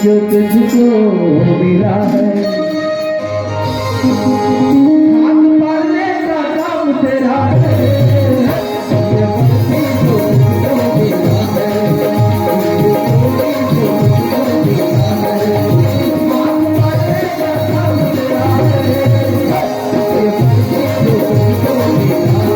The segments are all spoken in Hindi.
जो तुझको मिला है, हाथ पाने का काम तेरा है, ये बख्शी जो तुझको मिला है, हाथ पाने का काम तेरा है, ये बख्शी जो तुझको मिला है।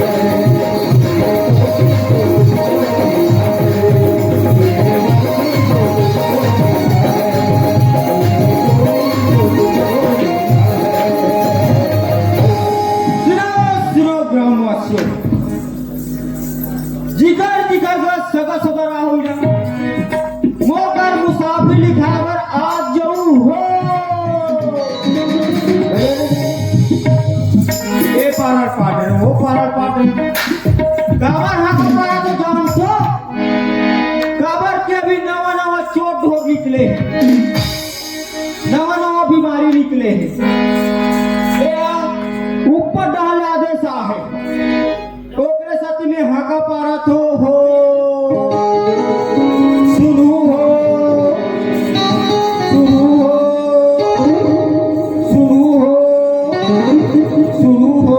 जिगर जिगर का सगा सगा राहुल मोकर मुसाफिर लिखावर आज जाऊं हो ए पारा पाटे वो पारा पाटे काबर हाथ पारा तो जान सो काबर के भी नवा नवा चोट हो निकले नवा नवा बीमारी निकले ऊपर डाल आदेश आहे ओकरे साथी में हाका पारा तो हो सुनु हो सुनु हो सुनु हो सुनु हो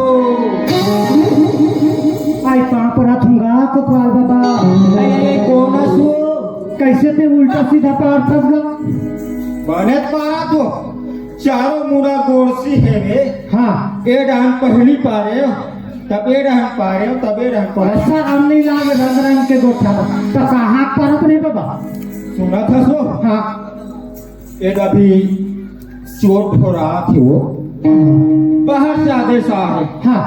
आई कहाँ पर थूंगा कपाल बाबा, अरे कौन सो कैसे ते उल्टा सीधा पैर फंस गया। बनेत पारा तो चारों मुड़ा गोरसी है वे हाँ ए डान पहली पारे तबे रहन पारे तबे रहन पारे ऐसा हम नहीं लाग रंग रंग के गोठा तो कहाँ पर अपने बाबा सुना था सो हाँ एक अभी चोट हो रहा थी वो बाहर से आदेश आ है हाँ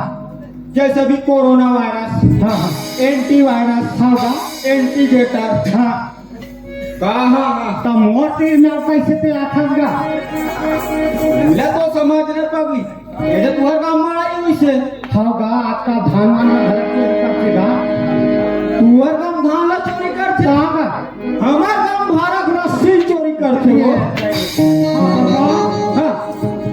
जैसे भी कोरोना वायरस हाँ हाँ एंटी वायरस हाँ एंटीडेटर हाँ कहा तो मोटी में कैसे ते आखस गा ले तो समझ रहे पब्लिक ये तुम्हारा काम मारा वैसे होगा आज का धान वान घर चोरी करतेगा तुम्हारा काम धान ला चोरी करते होगा हमारा काम भारत रस्सी चोरी करते हो हाँ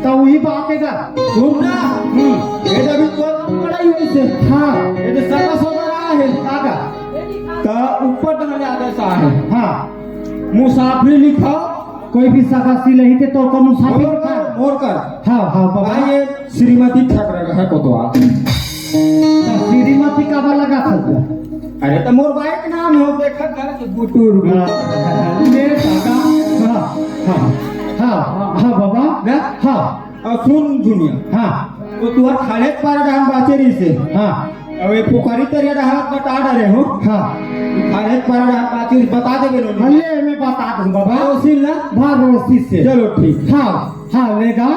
तो वही बात है का सुनना ये अभी तो पढ़ाई वैसे हाँ ये तो सारा सोचा रहा है आगा तो ऊपर डाले आदेश आ है हाँ मुसाफिर लिखा कोई भी सगा सी नहीं थे तो मुसाफिर था मोर कर हाँ हाँ बाबा ये श्रीमती ठाकरे है कोतवा श्रीमती का बा लगा था अरे तो मोर बाइक नाम है देखा कर के बुटुर ले सगा हाँ हाँ हाँ हाँ बाबा हाँ और सुन दुनिया हाँ तो तुहर खाले पर डान बाचेरी से हाँ अब ये पुकारी तरिया हाथ बता डरे हो हाँ खाले पर डान बाचेरी बता देबे लो भले मैं बता दूं बाबा भरोसी ना भरोसी से चलो ठीक हाँ हाँ लेगा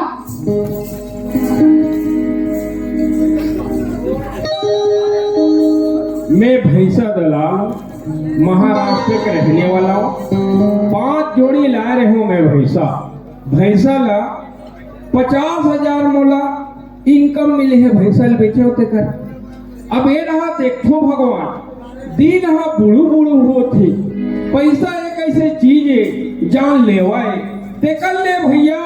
मैं भैंसा दलाल महाराष्ट्र के रहने वाला हूँ। 5 जोड़ी ला रहे हूँ मैं भैंसा ला 50,000 मोला इनकम मिले है भैंसा बेचे होते कर। अब ये रहा देखो भगवान दिन हा बुढ़ू बुढ़ू होती पैसा एक ऐसे चीज है जान लेवाए ते कर ले भैया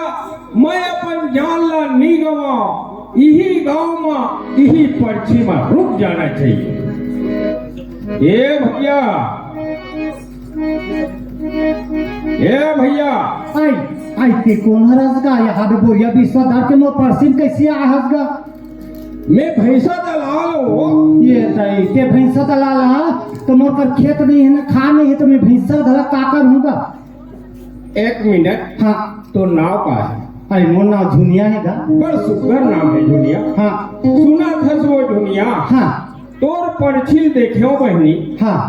मैं अपन जान ला नहीं गवा यही गांव में यही पर्ची में रुक जाना चाहिए। ए भैया आई आई ते कौन हरस गा यहाँ पे बोरिया विश्वधर के मो परसिन कैसे आहस गा मैं भैंसा दलाल हूँ। ये तई ते भैंसा दलाला तो मोर पर खेत नहीं है ना खा नहीं है तो मैं भैंसा दला का करूँगा। 1 मिनट हाँ तो नाव का है आई मोर नाम झुनिया है गा बड़ सुंदर नाम है दुनिया। हाँ सुना था वो दुनिया हाँ तोर पर्ची देखो बहनी हाँ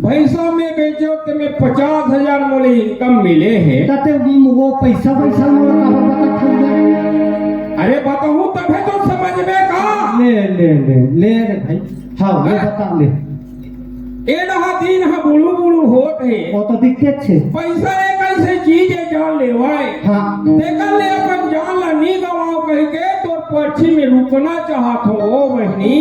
भैंसा में बेचो तो मैं 50,000 मोले इनकम मिले हैं। तते वो पैसा पैसा मोर का बता खरीदा अरे बताऊं तभी तो समझ में का ले रे भाई हाँ ले बता ले ए रहा दिन हा बुढ़ू बुढ़ू होत है वो तो दिक्कत छे पैसा एक ऐसे चीज है जान लेवाए हाँ देखा ले अपन जान ला नहीं गवाओ कह के तो पर्ची में रुकना चाहत हो ओ बहनी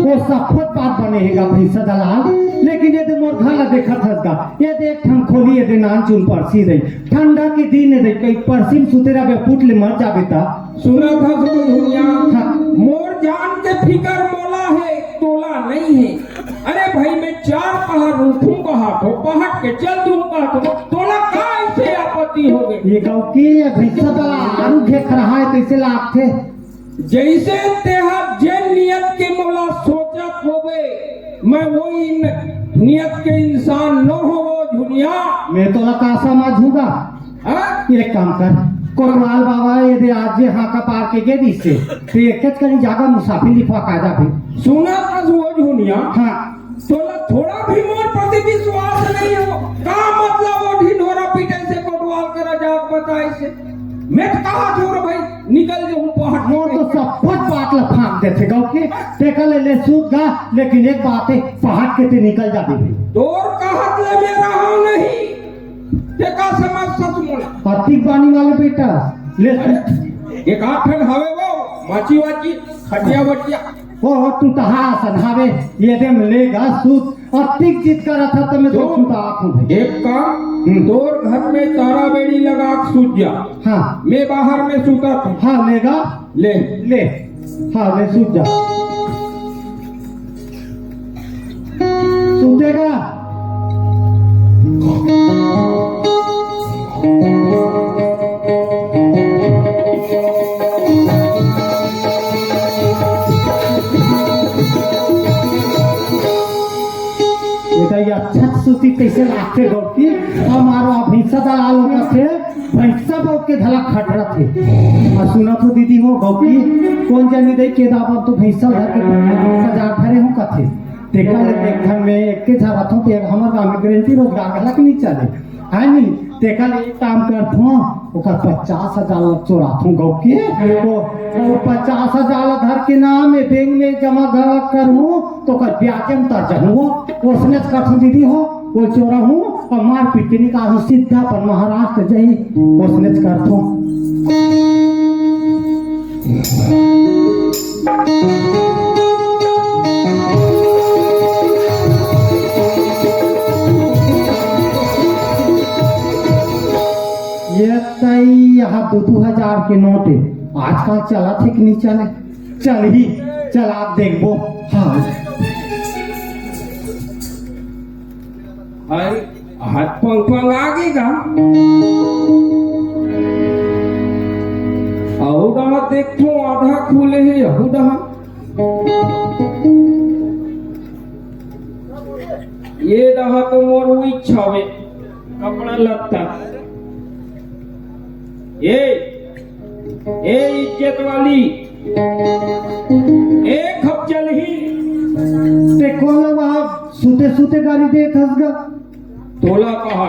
वो सफत बात बनेगा भैंसा दलाल लेकिन ये तो मोर घर ला देखा थसगा ये देख ठन खोली ये नान चुन पर्सी रही ठंडा की दिन है कई पर्सी सुतेरा बे फुट ले मर जाबे ता सुना था सुनो दुनिया हाँ। मोर जान के फिकर मोला है तोला नहीं है। अरे भाई मैं 4 पहाड़ रूठूंगा हाथों पहाड़ के चल दूंगा तो तोला का ऐसे गलती हो गई। ये गाँव की ये भैंसा दला आरू घेख रहा है कैसे लागथे। जैसे तेहर जे नियत के मोला सोचत होवे मैं वही नियत के इंसान न होवो झुनिया। मैं तो लका समझूंगा। हाँ? एक काम कर कोरवाल बाबा यदि आज जे हाँ का पार के गे दिसे तो एक करी जागा मुसाफिर लिखवा कायदा भी सुना था वो झुनिया। हाँ तोला थोड़ा भी मोर प्रति विश्वास नहीं हो का मतलब वो ढिंढोरा पीटे से कोटवाल करा जाग बताई से मैं तो कहा छोड़ भाई निकल जो पहाड़ मोर तो सब बात ला फांक देते गाँव के देखा ले सूद गा लेकिन एक बात है पहाड़ के ते निकल जाते भाई तोर कहत ले मेरा हाँ नहीं देखा समझ सच मोला पतिक पानी वाले बेटा ले एक आठन हवे वो माची वाची खटिया बटिया वो तू तहा सनहावे ये दे मिलेगा सूद अतिक जीत कर था तो मैं तो सुता आँखों भाई एक काम तोर घर में तारा बेड़ी लगा के सूत जा। हाँ मैं बाहर में सूता था। हाँ लेगा ले ले हाँ ले सूत जा सूतेगा अच्छा सूती कैसे लागते गौकी हमारो भैंसा दलाल होता थे भैंसा बहुत के धला खटरा थे और सुना तो दीदी हो गौकी कौन जानी दे के दाबर तो भैंसा धर के सजा धरे हो कथे देखा ले देखन में एक के झारत हो ते हमर गांव में गारंटी रोजगार गलक नहीं चले है नहीं देखा ले एक काम कर थो ओकर 50,000 चोराथू गौकी वो 50,000 धर के नाम में बैंक में जमा करूं तो कर ब्याज में तर जाऊं उसने कथू दीदी हो वो चोरा हूँ और मार पीट के निकाल सीधा पर महाराष्ट्र जही उसने करथो ये तई यहाँ 2,000 के नोट है आजकल चला थे कि नहीं चले चल ही चल आप देखो हाँ अरे हाथ पंग आगेगा अहुडा देखो आधा खुले है अहुडा ये रहा तो मोर इच्छा है कपड़ा लगता ये इज्जत वाली एक हफ चल ही देखो ना वहाँ सूते सूते गाड़ी दे थसगा तोला कहा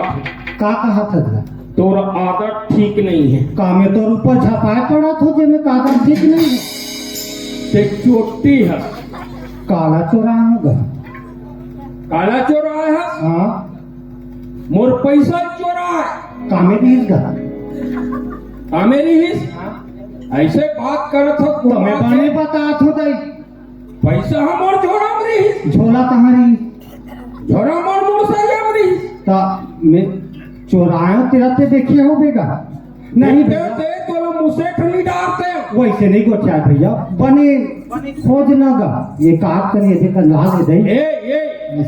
का कहा थसगा तोरा आदत ठीक नहीं है कामे तो ऊपर झपाए पड़ा थो जे में कागज ठीक नहीं है ते चोटी है काला चोरा होगा काला चोरा है हाँ मोर पैसा चोरा है कामे दीसगा मेरी हिस ऐसे बात करत हो तो मैं पानी बता थो दई पैसा हमर झोरा में रही झोला कहाँ रही झोरा मोर मोर सही में रही ता मैं चोराया तेरा ते देखिए हो बेगा नहीं भैया ते तो मुझसे ठंडी डालते वैसे नहीं गोठा भैया बने खोज ना गा ये काम करिए देखा लाल दे ए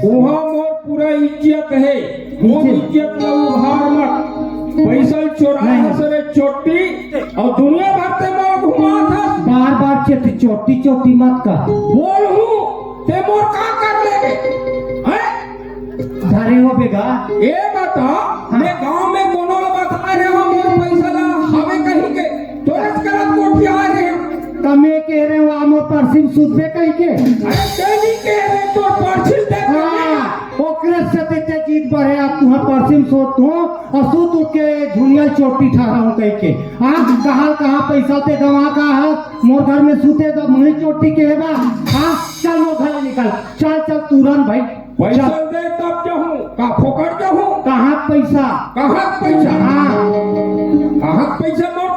वहाँ मोर पूरा इज्जत है वो इज्जत ला उधार मत पैसा चोराया सरे चोटी और दुनिया भर से मोर घुमा था बार बार चोटी चोटी मत कर बोल हूँ ते मोर का कर लेगे हैं धरे हो बेगा ये बता मैं गांव में कोनो बता रहे हो मोर पैसा ला हमें कहीं के तोरत करत कोठी आ रहे हो कमे के रे वो आमो परसिम सुधबे कहीं के अरे तेजी के रे तो परसिल दे ओकरे से ते जीत बढ़े आप तुहा परसिम सोत हो और सूत उठ के झुनिया चोटी ठहरा हूं कहीं के आज कहां पैसा ते गवा का है मोर घर में सूते तो मुही चोटी के हेबा हां चल मोर घर निकल चल तुरंत भाई पैसा दे तब जाऊं का फोकड़ जाऊं कहां पैसा हां कहां पैसा मोर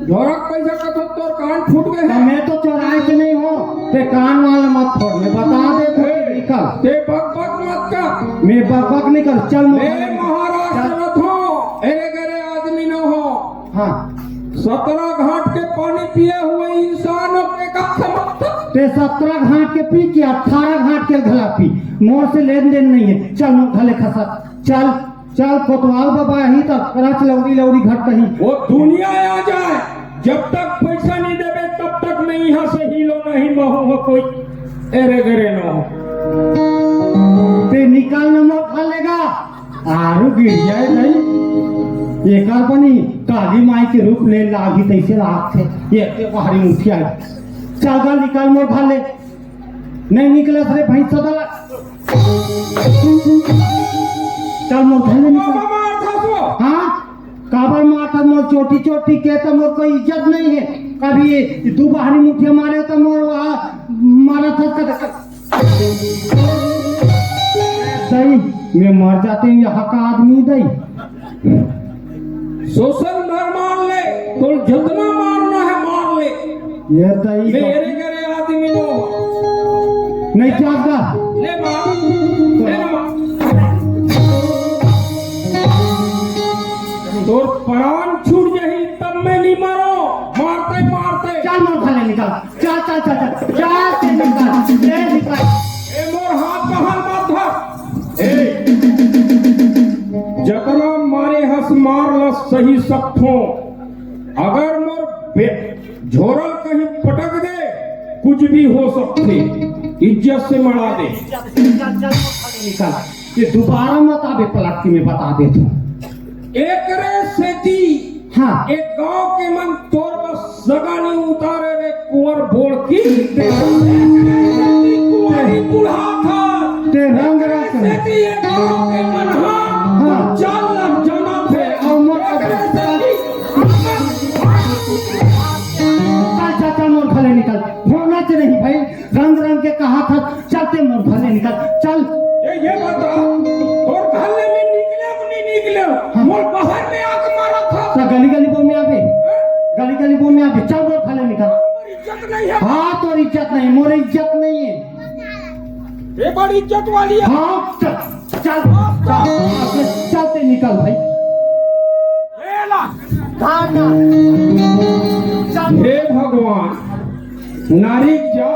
झोरक पैसा का तो तोर कान फूट गए हैं मैं तो चोराए के नहीं हो ते कान वाला मत फोड़ मैं बता दे तो निकल ते बक मत कर मैं बक नहीं कर चल मैं महाराष्ट्र में हो एरे गरे आदमी न हो हाँ 17 घाट के पानी पिए हुए इंसान अपने का समझता ते 17 घाट के पी के 18 घाट के घला पी मोर से लेन देन नहीं है चल मोर घले खसा चल चल कोतवाल बाबा यही तक करच लौड़ी लौड़ी घट कहीं वो दुनिया आ जाए, जब तक पैसा नहीं देवे तब तक मैं यहाँ से हिलो नहीं महूंगा कोई एरे गरे न हो। ते निकाल न मोर खा लेगा आरु गिर जाए नहीं एक बनी काली माई के रूप ले लागी तैसे रात से ये बाहरी मुखिया चल गल निकाल मोर खा ले नहीं निकले रे भाई सदा चल मोर खा ले निकाल हाँ काबर माथा मोर चोटी चोटी के तो मोर कोई इज्जत नहीं है कभी ये तू बाहरी मुखिया मारे तो मोर वहाँ मारा था सही मैं मर जाते हैं यहाँ का आदमी दई सोशल मार ले तो जितना मारना है मार ले, ये तई मेरे घरे आदमी नो नहीं चाहता ले मार ले मार तोर प्राण छूट जाही तब मैं नहीं मारो मारते मारते चल मोर खा ले निकाल चल चल चल चल चल ते निकाल ले निकाल ए मोर हाथ कहाँ मत धर ए जतना मारे हंस मार ल सही सकथो, अगर मोर झोरल कहीं पटक दे कुछ भी हो सकते, इज्जत से मरा दे। चल चल निकाल ये दोबारा मत आवे पलटती में बता दे तू एक रे सेती हाँ एक गांव के मन तोर बस जगानी उतारे रे कुंवर बोल की कुंवरी बुढ़ा था ते रंग रंग सेती एक गांव के मन हाँ चल लग जाना थे और मोर चल चल मोर खा ले निकाल होना चाहिए नहीं भाई रंग रंग के कहा था चलते मोर खा ले निकाल चल ये बता और घाले में निकले कि नहीं निकले मोर बाहर में आके मारा था तो गली गली बो में आवे गली गली बो में आवे चल मोर खा ले निकाल इज्जत नहीं है हाँ तो इज्जत नहीं मोर इज्जत नहीं है ये बड़ी इज्जत वाली है हाँ चल चल चलते निकल भाई ला हे भगवान नारी जा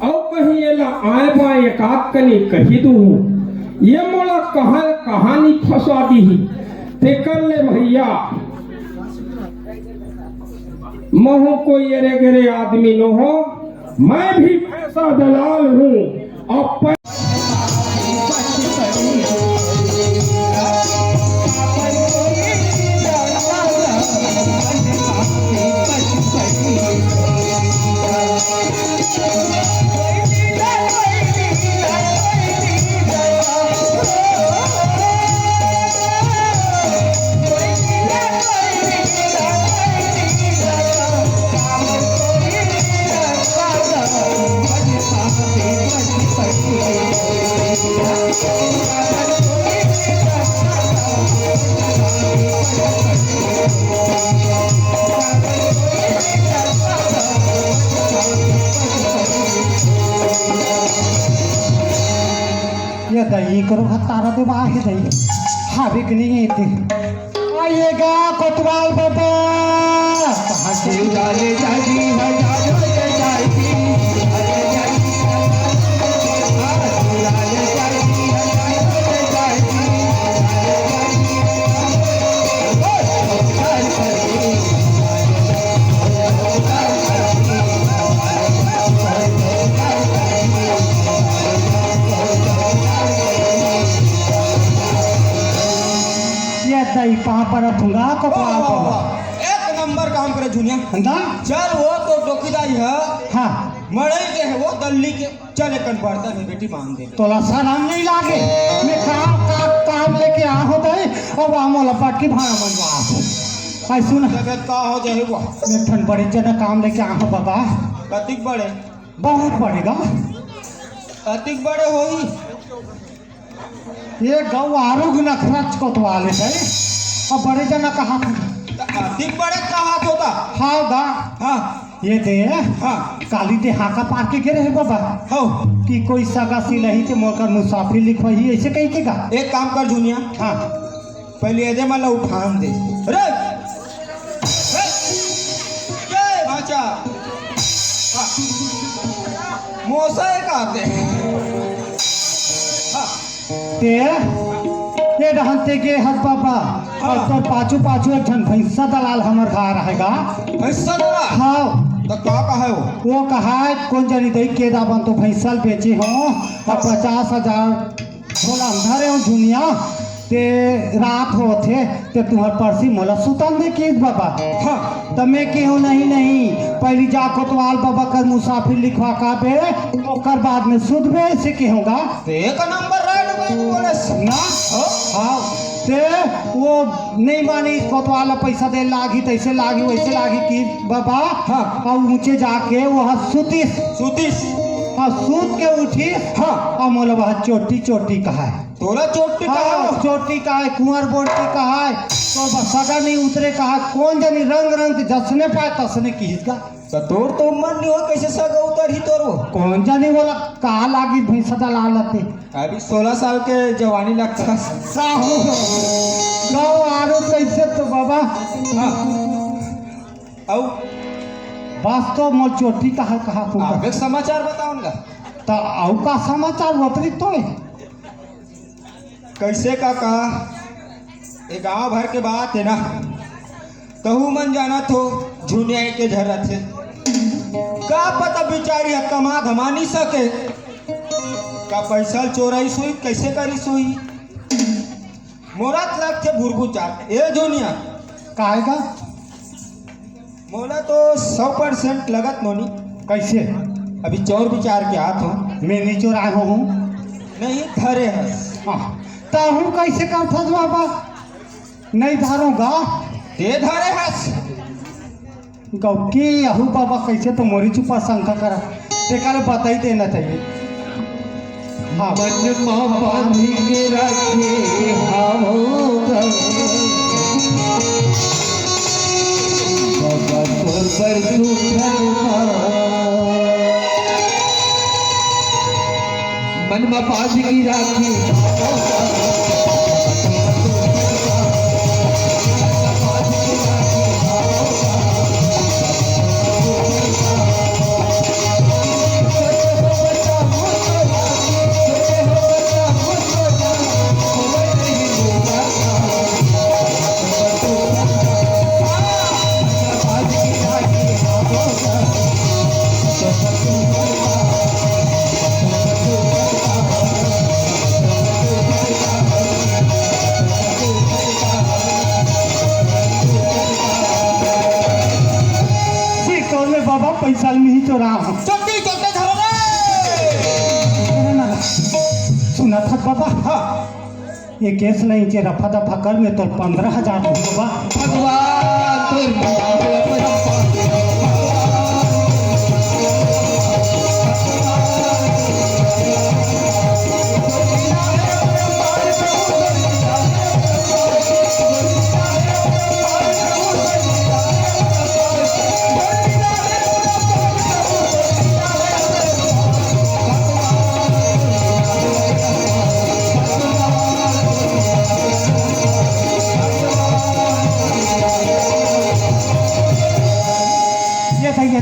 और कहीं ये ला आए बाए एकाक कनी कही दू ये मोला कहानी फंसा दी ही ते कर ले भैया महू कोई एरे गरे आदमी न हो, मैं भी पैसा दलाल हूँ और ये दही करो तारा दे बाहे दही हावे कि नहीं येते आइएगा कोतवाल बाबा कहाँ से डाले जाएगी दही कहाँ पर रखूंगा कोतवाल बाबा एक नंबर काम करे जुनिया अंदा चल वो तो डोकीदाई है हाँ मड़ई के है वो दल्ली के चल एक बर्तन में बेटी मांग दे तोला शर्म नहीं लागे मैं काम लेके आ हो गए और वहाँ मोला पट की भाड़ा बनवा आई सुन जगत का हो जाए वो मैं ठन बड़े जना काम लेके आ हो बाबा कतिक बड़े बहुत बढ़ेगा कतिक बड़े होई ये गौ आरोग्य नखरच कोतवाले है और बड़े जना कहा कतिक बड़े कहा होता हाँ गा हाँ ये दे हाँ काली दे हाँ का पार के गिरे है बाबा हो कि कोई सगा सिलही के मोकर मुसाफिर लिखवाई ऐसे कही के गा एक काम कर जुनिया हाँ पहले अजय माला उठान दे रे जय भाचा मोसा एक आते हाँ ते ले रहते के हस बाबा और तो पाछू पाछू एक ठन भैंसा दलाल हमर घर रहेगा। ऐसा दला हाँ तो का है वो कहा है कौन जनी दई के दाबन तो भैंसा बेची हो और 50,000 बोला अंधारे हो दुनिया ते रात होते ते तुम्हार पर्सी मोला सुतन दे के बाबा। हाँ तमे केहू नहीं पहली जा कोतवाल बाबा कर मुसाफिर लिखवा का बे ओकर बाद में सुध बे से केहूँगा एक नंबर राइट में बोले ना। हाँ ते वो नहीं मानी कोतवाल पैसा दे लागी तैसे लागी वैसे लागी की बाबा। हाँ और ऊंचे जाके वह सुतीस और सूत के उठी। हाँ और मोला वह चोटी कहा है तोला चोटी का हाँ, चोटी का है कुंवर बोटी का है तो बस सगा नहीं उतरे का है कौन जानी रंग जसने पाए तसने किसका तो तोर तो मन नहीं हो कैसे सगा उतर ही तोरो कौन जानी बोला कहा लागी भैंसा दला लते अभी 16 साल के जवानी लगता साहू गाँव आरो कैसे तो बाबा। हाँ औ बस तो मोल चोटी का है कहा तू आगे समाचार बताऊंगा तो औ का समाचार बतरी तो कैसे का ये गांव भर के बात है ना तहु मन जाना तो झुनिया के झरा थे का पता बिचारी कमा धमा नहीं सके का पैसा चोराई सोई कैसे करी सोई मोरात लग थे भुरभुचा ए झुनिया काहेगा मोला तो 100% लगत नोनी कैसे अभी चोर विचार के हाथ हो मैं नहीं चोरा हूँ नहीं धरे है ताहू कैसे करता बाबा नहीं धारूंगा दे धरे हस गौकी अहू बाबा कैसे तो मोरी चुपा शंका करा ते काले बताई देना चाहिए। हाँ मन बांधी के रखे होगा बाबा तोर पर मन में बांधी की राखी बाबा पैसा नहीं चोरा हूँ चोटी चोटे धरो रे सुना था बाबा। हाँ ये केस नहीं चे रफा दफा कर में तो 15,000 बाबा भगवान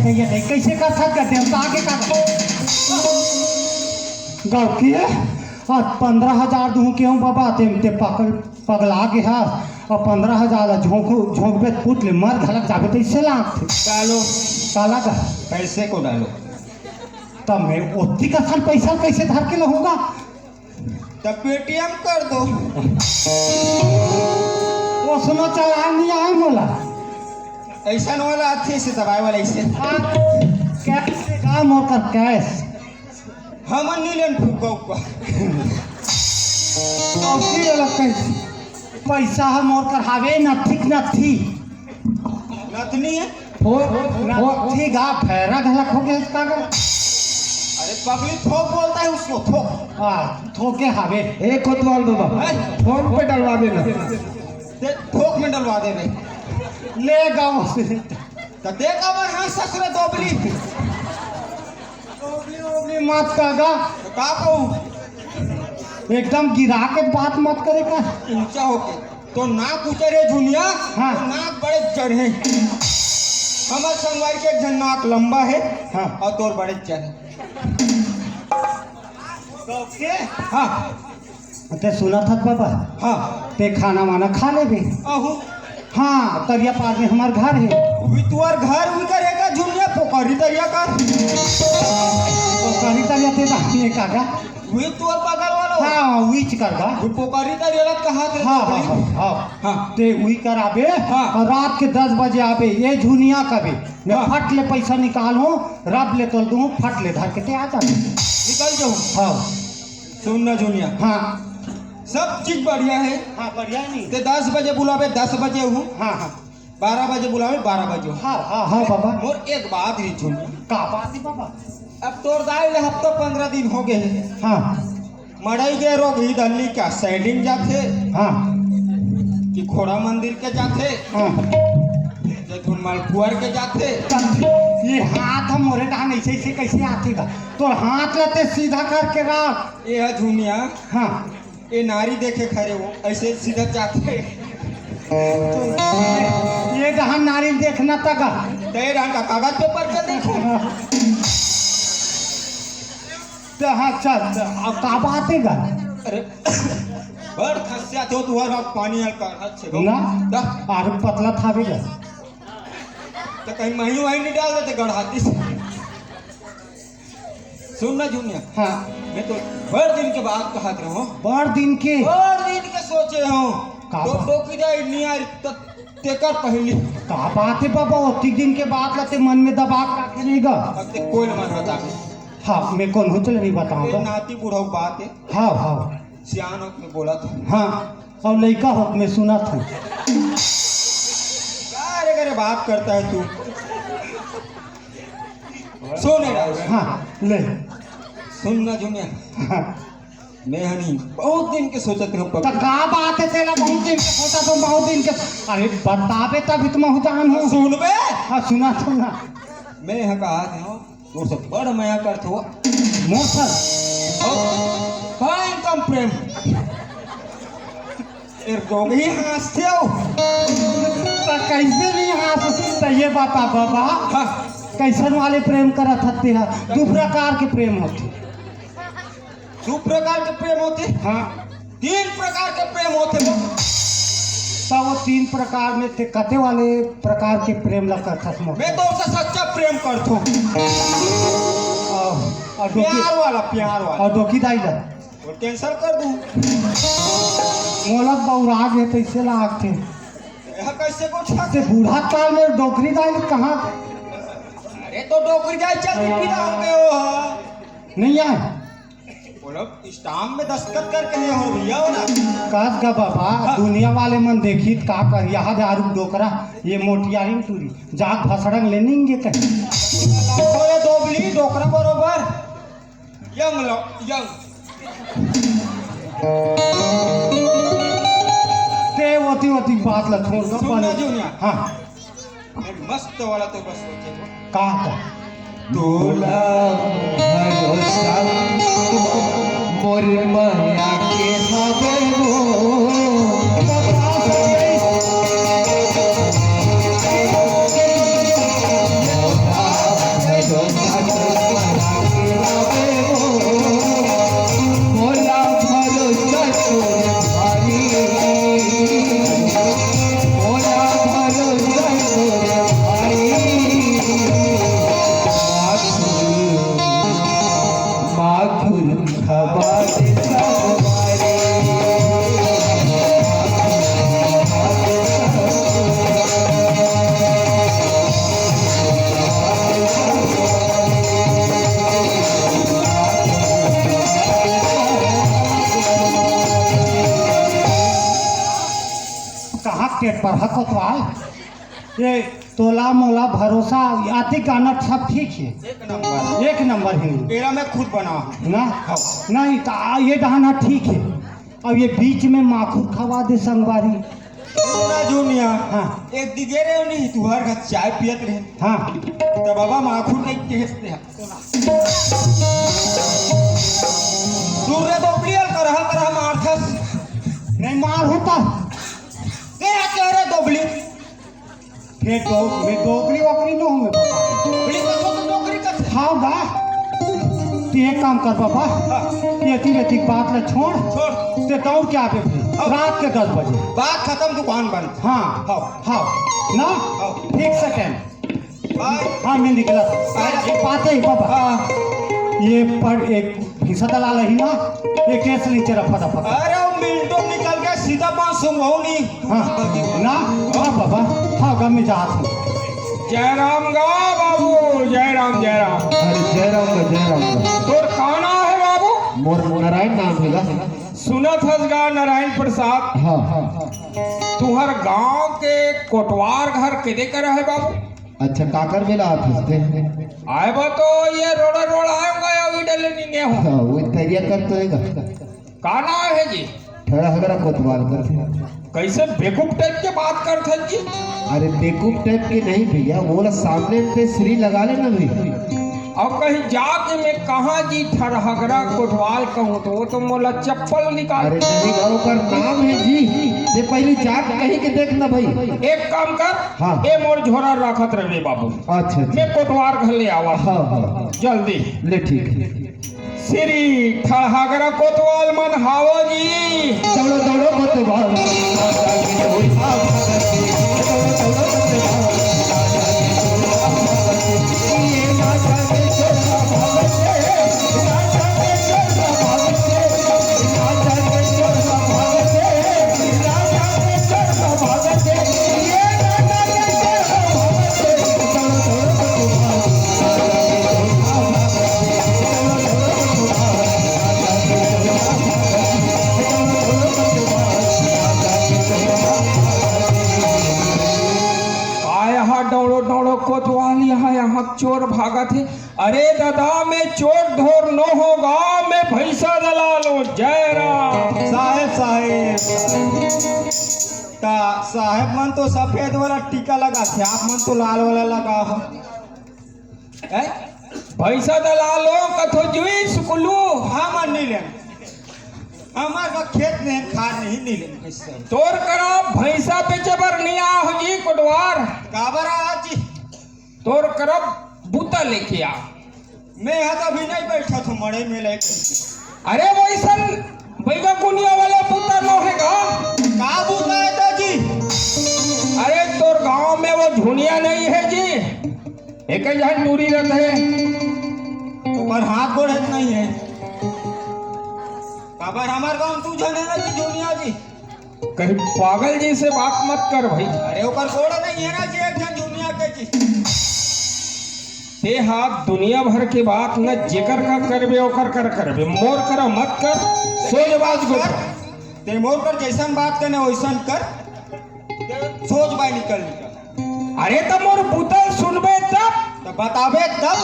ये नहीं कैसे कर सकते देवता आगे का गाँव की है और 15,000 दूँ क्यों बाबा ते पगला के है और 15,000 झोंक पे फूट ले मर घलक जाबे तो इससे लाख डालो काला का पैसे को डालो तब मैं उतनी का साल पैसा कैसे धर के रहूँगा तब पेटीएम कर दो वो सुनो चला नहीं आए बोला ऐसा न वाला अच्छे से दबाए वाला ऐसे कैश काम होकर कैश हम नहीं लेन फूको पैसा हम और कर हावे नथी नथनी है नथी गा फेरा घलक हो गया इसका अरे पब्लिक थोक बोलता है उसको थोक थोके हावे एक कोतवाल बाबा फोन पे डलवा देना थोक में डलवा दे रहे ले गाँव तो देखा मैं हाँ ससुर दोबली मत कागा तो का कहूँ एकदम गिरा के बात मत करेगा ऊंचा होके तो नाक ऊंचा रे झुनिया हाँ। तो नाक बड़े चढ़े हमारे संगवारी के एक नाक लंबा है हाँ। और तोर बड़े चढ़े ओके हाँ ते सुना था बाबा हाँ ते खाना वाना खा ले भी अहू हाँ तरिया पार में हमार घर है भी तुअर घर भी करेगा झुनिया पोखरी तरिया कर पोखरी तरिया ते दाने कागा भी तुअर बगल वाला हाँ वीच करगा भी पोखरी तरिया कहा थे हाँ हाँ हाँ हाँ हाँ ते वही कर आबे हाँ। और रात के 10 बजे आबे ये झुनिया कबे मैं हाँ। फट ले पैसा निकालूं रब ले तोल दूं फट ले धर के ते आ जा निकल जाऊँ हाँ सुन ना झुनिया हाँ सब चीज बढ़िया है हाँ बढ़िया नहीं ते 10 बजे बुलावे 10 बजे हूँ हाँ हाँ 12 बजे बुलावे 12 बजे हूँ हाँ हाँ हाँ बाबा और एक बात रही झुनिया का बात है बाबा अब तोर दाई हफ्ता 15 दिन हो गए हैं हाँ मड़ई के रोग ही दल्ली का सैडिंग जाते हाँ कि घोड़ा मंदिर के जाते हाँ जैतून मालपुअर के जाते ये हाथ हम मोरे डान ऐसे ऐसे कैसे आतेगा तो हाथ लेते सीधा करके रख ये है झुनिया हाँ ये नारी देखे खड़े हो ऐसे सीधा जाते ये जहाँ नारी देखना तक तेरा का कागज पेपर पे देखो तो हाँ चल अब का बात है गा अरे बड़ खसिया तो तुहर पानी हल्का छे ना दा आर पतला था भी गा तो कहीं मही वही नहीं डाल देते गढ़ाती से सुन ना झुनिया हाँ मैं तो बड़ दिन के बाद कहा रहा बड़ दिन के बड़ दिन के सोचे हूँ का तो बात? टोकी जाए नहीं आ तेकर पहली का बात है बाबा उतनी दिन के बाद लाते मन में दबाव रखे नहीं गा अब ते कोई न मन बता हाँ मैं कौन हो चल नहीं बताऊंगा नाती बूढ़ा बात है हाँ हाँ सियान हो के बोला था हाँ और लड़का हो मैं सुना था अरे करे बात करता है तू सुन हाँ ले सुन ना झुनिया हाँ मैं हनी बहुत दिन के सोचत हूँ तो का बात है तेरा बहुत दिन के सोचा तो बहुत दिन के अरे बतावे तभी तुम हुदान हो सुन बे हाँ सुना सुना मैं यहाँ कहा था वो सब बड़ माया करते हो मोसर कहाँ इनकम प्रेम एक दोगे ही हंसते हो तो कैसे नहीं हाँ तो ये बता बाबा हाँ कैसन वाले प्रेम करत हते हैं दो प्रकार के प्रेम होते दो प्रकार के प्रेम होते हाँ 3 प्रकार के प्रेम होते वो तो वो 3 प्रकार में थे कते वाले प्रकार के प्रेम लगा था मैं तो उससे सच्चा प्रेम करता हूँ और डोकी प्यार वाला और डोकी दाई ला और कैंसिल कर दूँ मोलक बौरा गए तो इससे लाग थे यह कैसे को छा ते बूढ़ा काल में डोकरी दाई कहाँ अरे तो डोकरी जाए चल बिना हो गए हो नहीं आए बोलो स्टाम्प में दस्तखत करके है और भैया हो ना काज का बाबा दुनिया वाले मन देखी का कर यहाँ दारू डोकरा ये मोटियारी टूरी जाग भसड़ंग लेनेंगे कहीं थोड़े दोगली डोकरा बरोबर यंग लो यंग ते होती होती बात ला छोड़ दो सुन ना जूनिया हाँ एक मस्त वाला तो बस सोचे हो का तोला भरोसा मोर माया के हवे हो मोला भरोसा तोर भारी मोला भरोसा तोर भारी माखुर खबर सवारी कहाँ पेट पर हकतवाल ये तोला मोला भरोसा आती गाना सब ठीक है एक 1 नंबर नंबर हिंदी मेरा मैं खुद बना ना नहीं तो ये गाना ठीक है अब ये बीच में माखूर खवा दे संगवारी ना जूनिया हाँ एक दिगे रहे नहीं तू हर घर चाय पियत रहे हाँ तो बाबा माखूर नहीं टेस्ट है दूर तो प्रियल करह मारथस नहीं मार होता के तेरे दोबली फिर तो मैं डोकरी वोकरी न हूँ मैं बाबा बड़ी तो नौकरी कर हाँ बा तो एक काम कर बाबा, ये तीन बात ला छोड़ छोड़ ते दौड़ के आवे भी रात के 10 बजे। बात खत्म, दुकान बंद। हाँ हाँ हाँ ना हाँ। ठीक से टाइम। बाय। हाँ मैं निकला। एक बात है बाबा, हाँ। ये पर एक हिस्सा दलाल है ना, ये केस नीचे रखा था पता। अरे वो मिनटों निकल गया, सीधा पाँच सौ नहीं। हाँ ना हाँ बाबा, हाँ गम में जात हूँ। जय राम गा बाबू, जय राम जय राम। अरे जय राम का तोर काना है बाबू? मोर नारायण नाम है गा। सुनत हस गा नारायण प्रसाद। हाँ हाँ। तुहर गांव के कोटवार घर किदे कर है बाबू? अच्छा काकर बेला आप हंसते आए बा तो ये रोड़ा रोड़ा आऊंगा या डले नहीं हो। हाँ वो तैयार कर तो है का नाम है जी? ठड़ा हगरा कोतवाल कर। कैसे बेवकूफ टाइप के बात करते जी? अरे बेवकूफ टाइप के नहीं भैया, वो सामने पे श्री लगा लेना भाई। और कहीं जाके मैं कहा जी ठरहगरा कोटवाल कहूँ तो वो तो मोला चप्पल निकाल। अरे नहीं गाँव का नाम है जी, ये पहले जाट कहीं के देखना भाई। एक काम कर, हाँ। ए मोर झोरा रखत रहे बाबू, अच्छा अच्छा। मैं कोटवार घर ले आवा। हाँ हाँ जल्दी ले ठीक। श्री ठरहगरा कोतवाल मन हावो जी। दौड़ो दौड़ो कोतवाल। दौड़ो दौड़ो कोतवाल यहाँ चोर भागा थे। अरे दादा मैं चोर ढोर न होगा, मैं भैंसा दलालो। जय राम। साहेब साहेब मन तो सफेद वाला टीका लगा थे, आप मन तो लाल वाला लगा हो। भैंसा दलालो कथो जुई सुकुलू। हाँ मन नहीं ले, हमार का खेत में खाद नहीं ले। तोर करा भैंसा बेचे बर नहीं आओ जी कोटवार। काबर आज जी तोर करब बूता लेके आ। मैं यहाँ तो अभी नहीं बैठा था, मड़े में लेके। अरे वैसन बैगा कुनिया वाला बूता न होगा। का बूता है तो जी? अरे तोर गांव में वो झुनिया नहीं है जी, एक जहाँ नूरी रहते है पर हाथ गोड़ नहीं है। काबर हमार गांव तू जाने ना जी दुनिया जी। कहीं पागल जी से बात मत कर भाई। अरे ऊपर गोड़ नहीं है ना जी, एक जन दुनिया के जी। ते हाथ दुनिया भर के बात न जेकर का करबे ओकर कर करबे, मोर करा मत कर। सोच बात कर ते मोर कर, जैसन बात करने वैसन कर, सोच बाय निकल। अरे तो मोर बुतल सुनबे तब तो बताबे तब।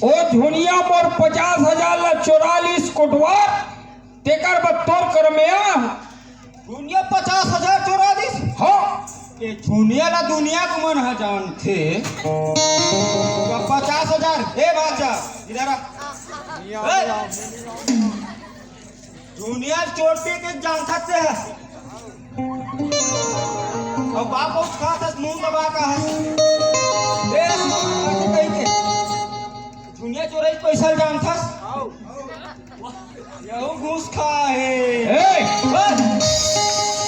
ओ झुनिया मोर 50,000 ला 44 कोटवार तेकर बत्तोर कर में आ। दुनिया 50,000 चोरा दिस। हाँ ये दुनिया ला दुनिया को मन है जान थे। 50,000 ए बादशाह इधर आ। दुनिया चोटी के जान सकते हैं। अब बाप उस खास मुंह दबा का है। दुनिया चोराई पैसा जान था। यह घूस खा है।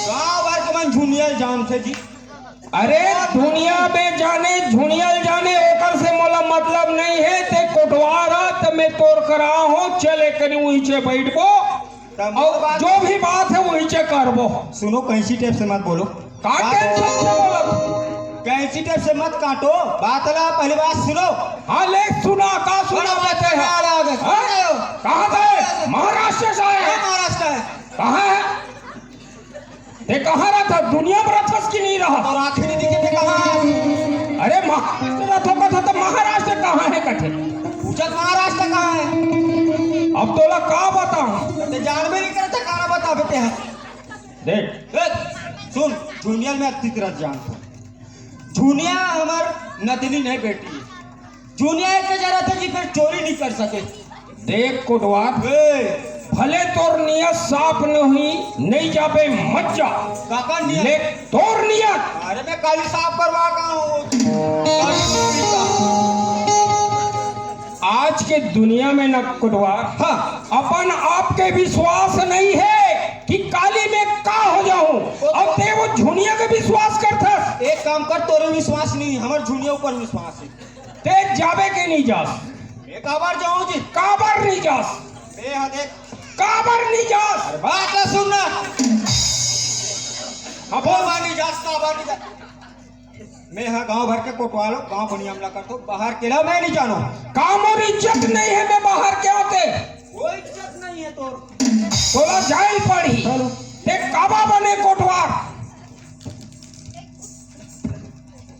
गाँव भर के मन झुनियल जान थे जी। अरे दुनिया में जाने झुनियल जाने ओकर से मोला मतलब नहीं है। ते कोटवारा तो मैं तोर करा हूँ, चले करी वहीं से बैठबो और जो भी बात है वहीं से करबो। सुनो कैसी टेप से मत बोलो। टेंशन से बोलो, कैसी टेप से मत काटो। बात ला पहली बात सुनो। हाँ ले सुना का सुना बातें हैं। कहाँ थे? महाराष्ट्र से आए हैं। महाराष्ट्र है। कहाँ है? ते कहाँ रहता? दुनिया में रहता कि नहीं रहा? और आखिरी दिखे थे कहाँ है? अरे महाराष्ट्र रहता था तो महाराष्ट्र कहाँ है कथे? पूछत महाराष्ट्र कहाँ है? अब तो ला का बताऊं? ते जान में नहीं करते काना बता बेटे हैं। देख सुन, झुनिया में अच्छी तरह जानता। झुनिया हमार नतनी नहीं बेटी है। झुनिया एक जरा था कि फिर चोरी नहीं कर सके। देख कोटवार, भले तोर नियत साफ नहीं जाबे मत जा। काका ले नियत। तोर नियत। अरे मैं काली साफ करवा का हूँ। आज के दुनिया में न कुटवार, हाँ, अपन आपके विश्वास नहीं है कि काली में का हो जाऊं, अब ते वो झुनिया के विश्वास करता। एक काम कर, तोरे विश्वास नहीं, हमारे झुनिया ऊपर विश्वास है। ते जावे के नहीं जास, एक बार जाऊं जी, काबर नहीं जास, ए हाँ देख, काबर नहीं जास। अरे बात ना सुनना, हाँ बोल बोल। मानी जास का बार नहीं जा। मैं हाँ गांव भर के कोटवा लो, गांव बनी हमला कर दो, बाहर के ला मैं नहीं जानो। काम और इज्जत नहीं है, मैं बाहर के आते कोई इज्जत नहीं है तोर। तोला जाइल पड़ी, ते काबा बने कोटवार।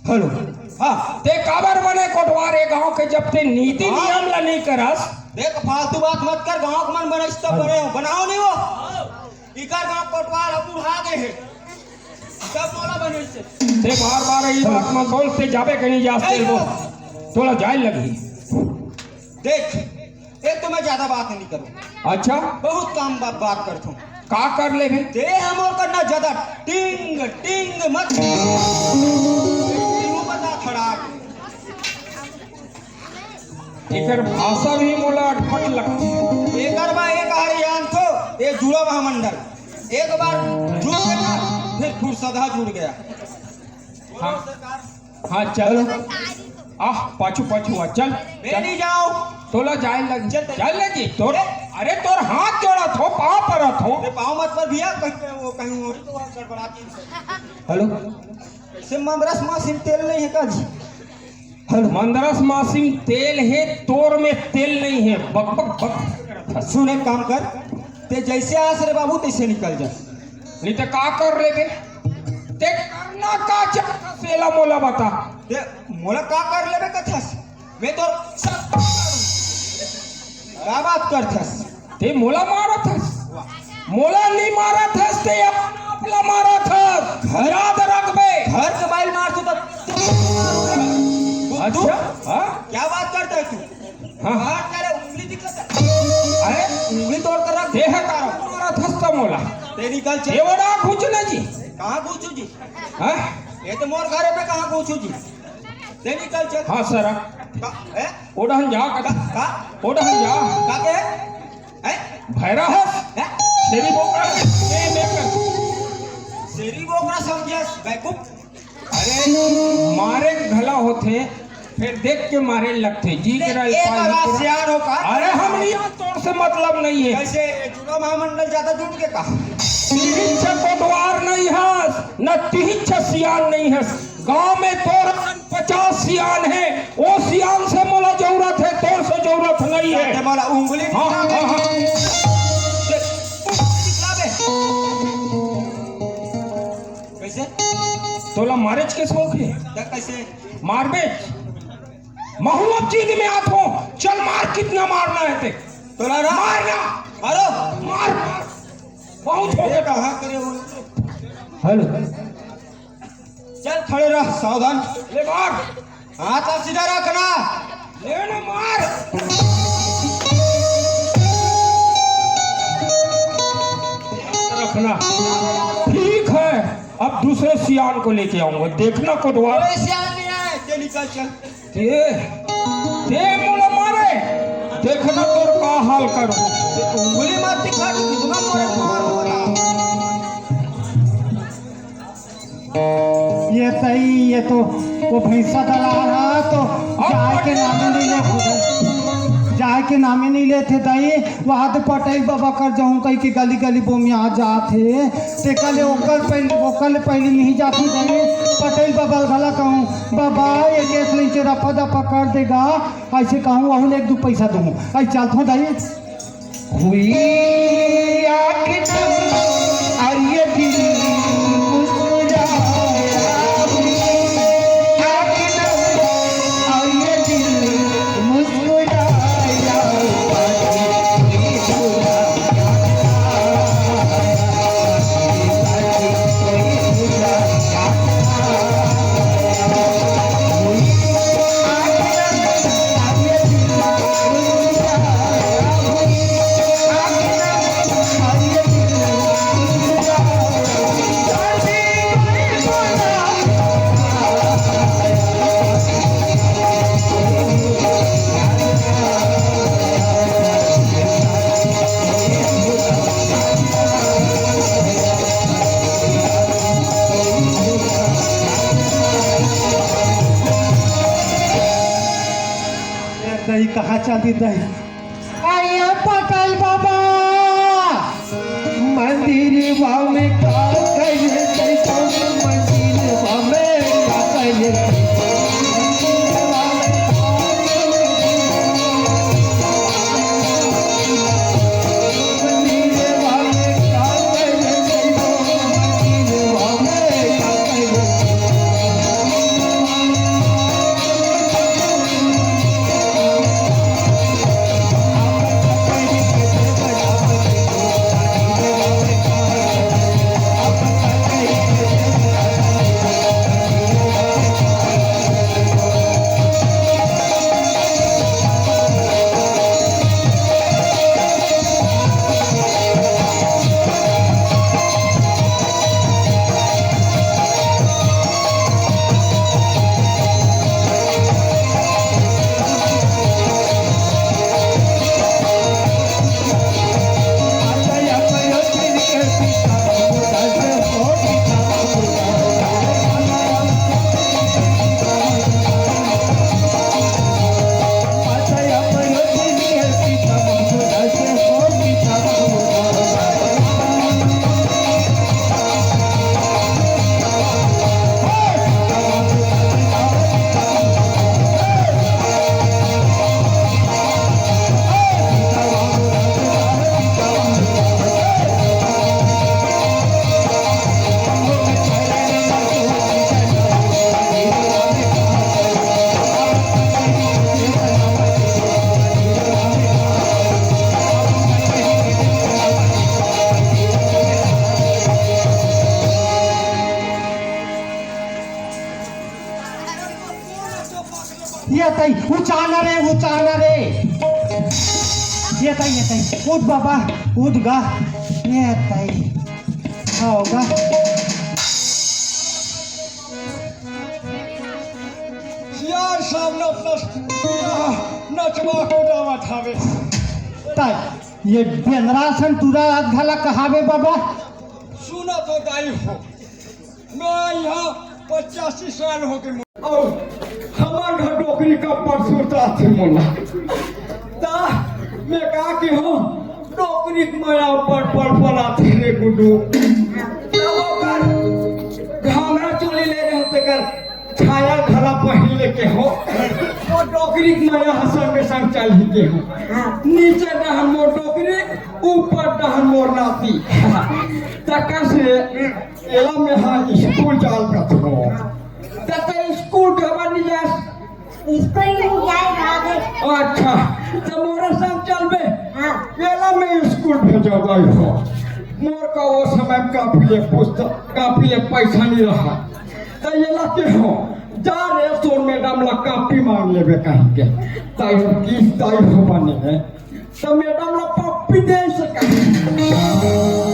हेलो, हाँ, ते काबर बने कोटवार है गांव के, जब ते नीति हाँ। नियम ला नहीं करस। देख फालतू बात मत कर, गांव का मन बने तब बने हो, बनाओ नहीं वो। इकर गांव कोटवार अब बुढ़ा गए हैं, सब मौला बने से। ते बार बार ये बात मत बोल, ते जावे के नहीं जाते वो, तोला जाइल लगी। देख, एक तो मैं ज्यादा बात नहीं करूँ, अच्छा, बहुत कम बात करता हूँ। का कर ले भी? दे हम और करना ज्यादा टिंग टिंग मत बता खड़ा। एकर भाषा भी मोला अटपट लगती। एकर बा एक हरियाण थो, ये जुड़ा महामंडल, एक बार जुड़ गया फिर सदा जुड़ गया। हाँ हाँ चल, आह पाछू पाछू आ, चल मैं नहीं जाऊँ, तोला जाइल लगी, चल, चल लगी तोर। अरे तोर हाथ जोड़ा थो, पाँव पर थो। ये पाँव मत पर भैया, कहीं और तो वहाँ गड़बड़ाती है। हेलो, कैसे मंदरस मासिम तेल नहीं है का जी? हेलो, मंदरस मासिम तेल है, तोर में तेल नहीं है। बक बक बक। सुन एक काम कर, ते जैसे आस रे बाबू तैसे निकल जा। नहीं तो का कर ले बे? ते करना का चाहता सेला मोला बता। ते मोला का कर लेबे कथस, मैं तो सब का बात करथस। ते मोला मारा था, मोला नहीं मारा था, ते अपना मारा था। याद रख बे। घर के बाइल मार तो अच्छा, हाँ क्या बात करता है तू? हाँ। बाहर तेरे उंगली दिखता है, अरे उंगली तोड़ कर रख। देह कारो मारा था तो मोला ते निकल चल। ये बड़ा कुछ ना जी। कहाँ पूछू जी? हाँ ये तो मोर घरे पे कहाँ पूछू जी? ते निकल चल। हाँ सर, ए ओढ़न जा का का का ओढ़न जा का के है? भैरा हस हैं? तेरी बोका ए मेकर सेरी बोकरा समझियस बैकूफ। अरे मारे घला होते, फिर देख के मारे लगते जी के एक आवाज सियार हो का। अरे हम नहीं, तोड़ से मतलब नहीं है। कैसे जुड़ा महामंडल ज्यादा जुट के कहा? तिहिच्छ कोटवार नहीं हस, न तिहिच्छ सियान नहीं हस। गांव में तोर 50 सियान है, वो सियान से मोला जरूरत है, तोर से जरूरत नहीं ते है। मोला उंगली हाँ हाँ दिखा हाँ बे। ते उंगली दिखला बे। कैसे? तोला मारेज के शौक है, ते कैसे? मार बेच महुआ चीज में आत हो। चल मार, कितना मारना है ते? तोला रहा मारना, मारो। मार मार, बहुत हो ये गया। कहाँ करे वो? हेलो, चल खड़े रह, सावधान। ले मार, हाथ आप सीधा रखना। ले ना मार। रखना ठीक है, अब दूसरे सियान को लेके आऊंगा, देखना कोटवार। कोई सियान नहीं आए, ते निकल चल। ते मोला मारे, देखना तोर का हाल करूं। ते उंगली मत दिखा, कितना मोरे मार होता। ये तई, ये तो वो भैंसा दला रहा, तो जाए के नामे नहीं ले, जाए के नामे नहीं लेते दई। वहाँ तो पटेल बाबा कर जाऊँ कहीं की गली गली बोम यहाँ जाते, ते कल ओकल पहले नहीं जाती दई। पटेल बाबा भला कहूँ, बाबा ये केस नहीं रफा दफा कर देगा, ऐसे कहूँ वहाँ एक दो पैसा दूँ, ऐसे चलता दई। हुई आँख और ये दिल ढांचा दी दई आइए पटेल बाबा मंदिर भाव में का कहे कैसा मंदिर भाव में का कहे ये तई उचाना रे ये तई उठ बाबा उठ गा ये तई होगा यार सामने अपना नचवा कूदावा ठावे तई ये बेनरासन तुरा घला कहावे बाबा सुना तो दाई हो मैं यहाँ 85 साल हो गए और हमार घर नौकरी का परसुरता थे मोला ता मैं कहा कि हो नौकरी माया पर आते रे गुड्डू घाघरा चोली ले रहे होते कर छाया घरा पहन लेके हो और नौकरी माया हसन के संग चल ही के हो नीचे डहन मोर नौकरी ऊपर डहन मोर नाती तक से एला में हाँ स्कूल चाल का थो तक स्कूल खबर नहीं जा अच्छा तो मोरा संग चल बे एला में स्कूल भेजो गई हो मोर का वो समय काफी पुस्तक काफी पैसा नहीं रहा तो ये लगते हो जा रे सोन मैडम ला कापी मांग लेबे कहीं के ताई किस ताई हो बने है तो मैडम ला पप्पी दे सका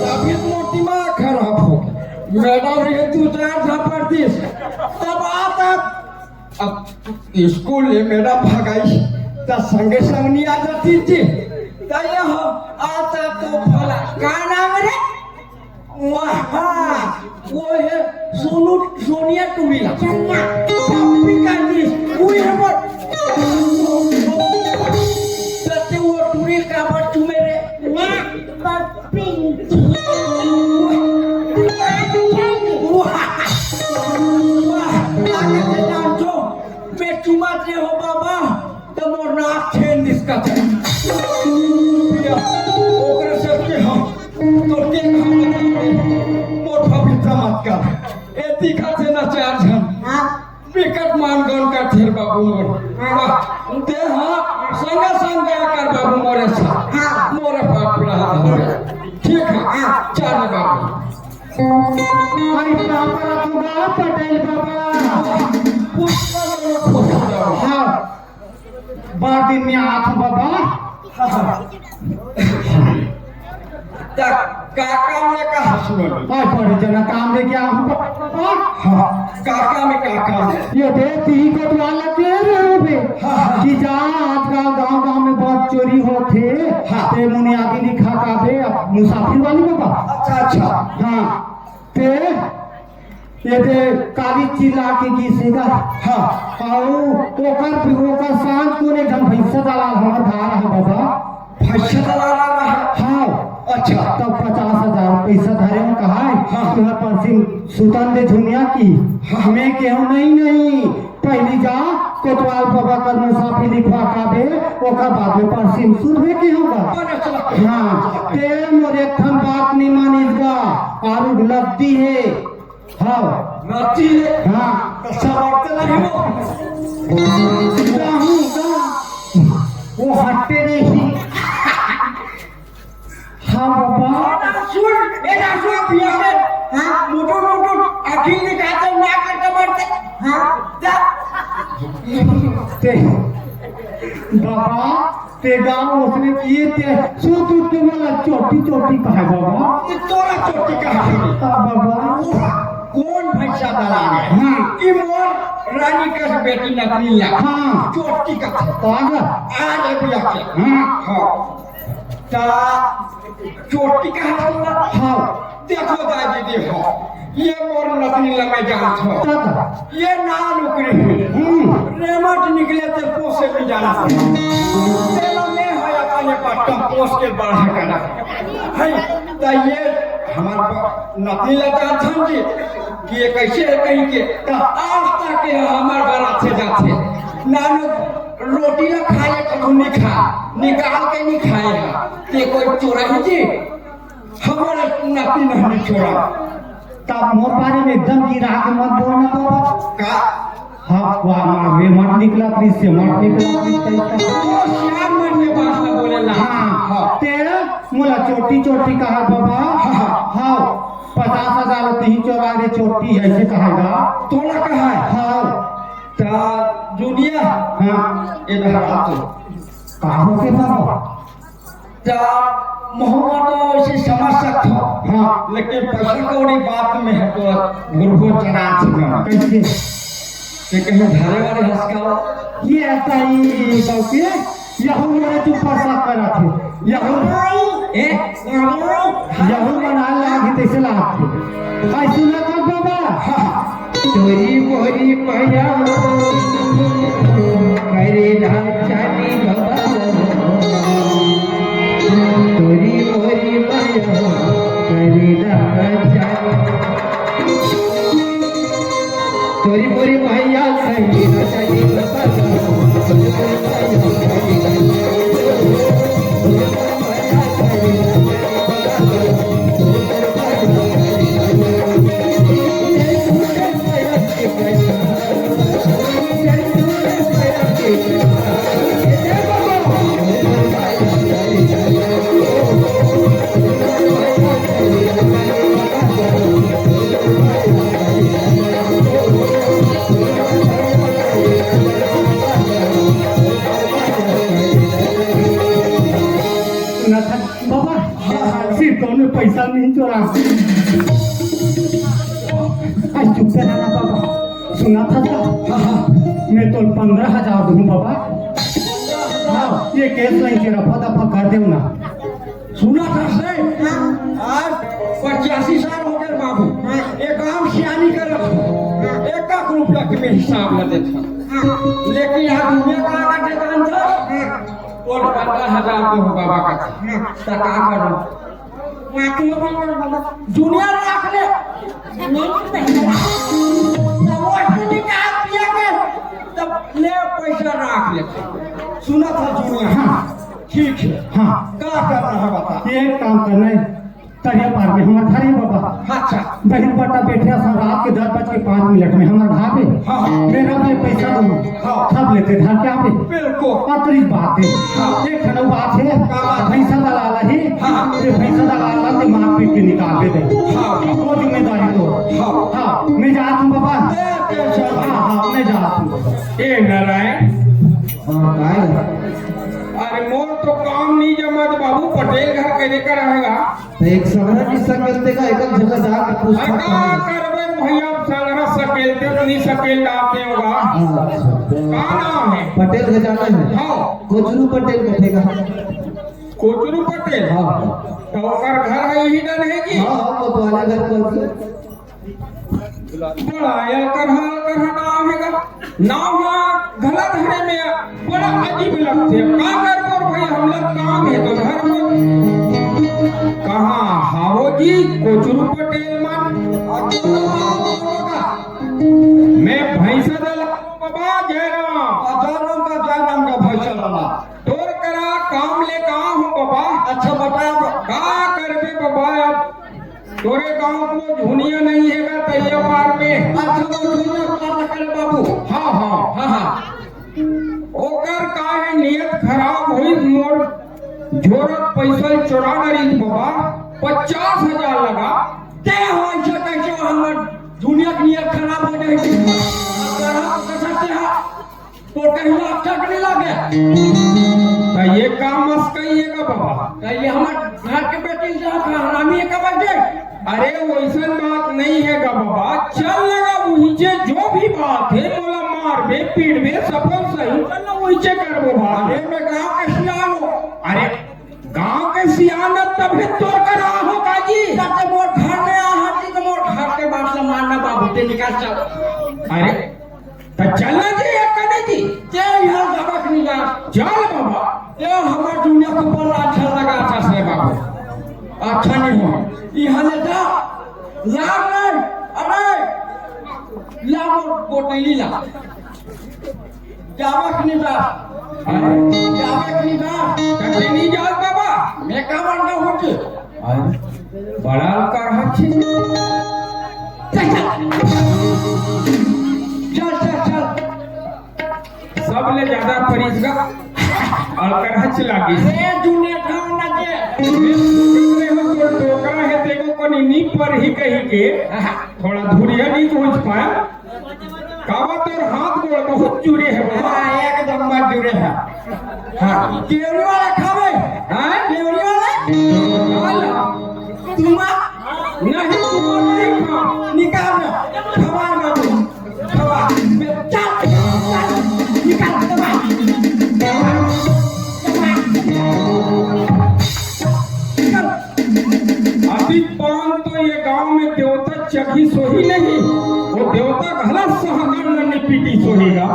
तभी मोर दिमाग खराब हो मैडम रे तू चार झापड़ दिस तब आता अब स्कूल ले मैडम भगाई तो संगे संग नहीं आ जाती थी तो ये हो आता तो फला का नाम रे वहाँ वो है सोनिया टुमीला पप्पी का दिस वो है पर तते वो टुमील का पर चुमे रे ना पप्पी चुमाते हो बाबा तो मोर नाक छेन इसका ओकरे से के हम तो के मोर पवित्र मत कर ए दिखाते ना चार जन विकट मान गन का थेर बाबू मोर दे हां संग संग गया कर बाबू मोरे सा मोरे पाप रहा ठीक है चल बाबू अरे बाबा तुगा पटेल बाबा हाँ बार दिन में आठ बाबा काका में कहा सुनो और बड़े जना काम लेके आऊं बाबा हाँ काका में काका में ये देखती ही को तो अलग दे रहे हो बे कि जा आजकल गांव में बहुत चोरी होते ते मुने आगे लिखा का बे मुसाफिर वाली बाबा अच्छा हाँ ते ये दे काली चिल्ला के गीसेगा हाँ आओ ओकर सांझ को ने घन भैंसा दलाल हमार धार है बाबा भैंसा दलाल हाँ अच्छा तब 50,000 पैसा धरे में कहा है हाँ। तुम्हार परसिन सुतन दे झुनिया की हमें केहू नहीं पहली जा कोतवाल बाबा कर मुसाफी लिखवा काबे ओकर बाद में परसिन सुनबे के होगा हाँ ते मोर एक ठन बात नहीं मानिसगा आरु लद्दी है हाँ नाती हाँ समझते नहीं वो हटते नहीं हाँ बाबा सुन ए ना सुन पिया में हां मोटो आखिर निकालते ना करके मरते हां जा ते बाबा ते गाँव उसने किए थे सूत उठ के वाला चोटी कहा बाबा ये तोरा चोटी का बाबा कौन भैंसा दलाल है हाँ ई मोर रानी का बेटी नकली है हाँ चोटी का आगा आज पिया के हाँ हां ता चोटी का हाँ देखो दादी देखो ये मोर नकली लगे जान छो तक ये ना नौकरी रेमट निकले तो पोसे भी जाना तेरा में है अपने पट्टा पोस के बढ़ा करा है तो ये हमारे नकली लगा था जी कि ये कैसे है कहीं के तो आज तक के हमारे घर अच्छे जाते नानो रोटी ना खाए कभी नहीं खा निकाल के नहीं खाएगा ते कोई चोरा ही जी हमारे नकली नहीं छोड़ा तब मोर बारे में एकदम गिरा के मत बोलना बाबा का हाँ वाह वे मत निकला प्लीज से मत निकला श्याम मन में भाषा बोलेला हाँ तेरा मोला चोटी कहा बाबा हाँ 50,000 तीन चौराहे चोटी ऐसे कहेगा तोला कहा है हाँ ता दुनिया हाँ इधर आ तो कहा के बाबा ता मोहम्मद तो इसे समझ सकता हूँ हाँ लेकिन पैसा कौड़ी बात में है तो गुरु चढ़ा चुका कैसे ते कहीं धारे वाले हंसका ये ऐसा ही बाबू यहू मेरे चुप पैसा करा थे यहू बना लागी तैसे लाग थे ऐसे ना कर बाबा चोरी मोरी पाया करे लाल चांदी बाबा चोरी मोरी पाया करे लाल चांदी चोरी मोरी पाया करे लाल चांदी बाबा बाबा सिर्फ में पैसा नहीं चोरा आज चुप से रहना बाबा सुना था क्या मैं तो 15,000 दूँ बाबा हाँ ये केस नहीं के रफा दफा कर दे ना सुना था से आज 85 साल हो गए बाबू एक आम सियानी कर एक रुपया के हिसाब न देता लेकिन यहाँ दुनिया का आगा देता था और 15,000 तो हो बाबा का तो क्या करो दुनिया रख ले तब ले पैसा रख ले सुना था दुनिया हाँ ठीक है हाँ क्या कर रहा बता ये काम करना है तरिया पार में हमारे घर ही बाबा अच्छा बहन बटा बैठे सब रात के 10:05 में हमारे घर पे हाँ। मेरा मैं पैसा दूँ हाँ। सब लेते घर पे आवे बिल्कुल अतरी बात है हाँ। एक खनो बात है क्या बात? भैंसा दलाला ही हाँ। ये भैंसा दलाला के मार पीट के निकाल दे हाँ। वो जिम्मेदारी तो हाँ। हाँ मैं जाता हूँ बाबा टेंशन हाँ हाँ मैं जाता हूँ ए नारायण हाँ अरे मोर तो काम नहीं जमा तो बाबू पटेल घर कैसे का रहेगा एक सवाल की सकलते का एक जगह जाकर पूछता का करबे भैया संगरा सकेलते तो नहीं सकेल डालते होगा का नाम है पटेल का जाना है हाँ कोचरू पटेल बैठेगा कोचरू पटेल हाँ तो ओकर घर है यही डन है कि हाँ कोतवाली घर पर बड़ा करहा नाम हैगा नाम गलत है में बड़ा अजीब लगते का कर और भाई हम लोग काम है तो घर में कहाँ हावो जी कोचरू पटेल मन मैं भैंसा दला बाबा जयराम का भैसा वाला तोर करा काम ले कहा हूँ बाबा अच्छा बता का करबे बाबा अब तोरे गांव को झुनिया नहीं हैगा तैया पार में बाबू हाँ हाँ हाँ हाँ ओकर काहे नियत खराब हुई मोर जोरत पैसा चुरा रही बाबा 50,000 लगा ते हो कैसे हमर दुनिया की नियत खराब हो जाएगी तो कहीं अच्छा नहीं लगे तो ये काम मत कहिएगा बाबा ये हमारे घर के बेटी से हरामी है कब दे अरे वैसा बात नहीं है बाबा चल लगा वही जो भी बात है मोला मार बे पीट बे सफल सही चल वही करबो बात अरे मैं गांव के सियान हूँ अरे गांव के सियान तभी तोड़ कर हो काजी जब मोर घर में आ हाथी तो मोर घर के बात से मारना बाबू ते निकाल चल अरे तो चलना जी कने जी ते यहाँ सबक नहीं जा चल बाबा ते हमारे दुनिया को बड़ा अच्छा लगा अच्छा से बाबू अच्छा नहीं हो यहाँ ले जा लाग अरे लाग बोतली ला जावक नहीं जा जावक नहीं जा कटे नहीं जात बाबा मैं का बनना होती बड़ा कर हच्छी चल चल चल सब ले ज्यादा परिसगा और कर हच्छ लागी अरे दुनिया ठाव ना जे टोकरा है देखो कोनी नी पर ही कही के थोड़ा धुरिया नहीं पहुंच पाया कावा तोर हाथ गोड़ बहुत जुड़े है बाबा एकदम मत जुड़े है हाँ केवड़ी वाला खावे हाँ केवड़ी वाला तुम नहीं तुम नहीं खा निकाल खबर बाबू खबर चल निकाल खबर अभी पान तो ये गांव में देवता चखी सोही नहीं वो देवता घला सहगन ने पीटी सोहीगा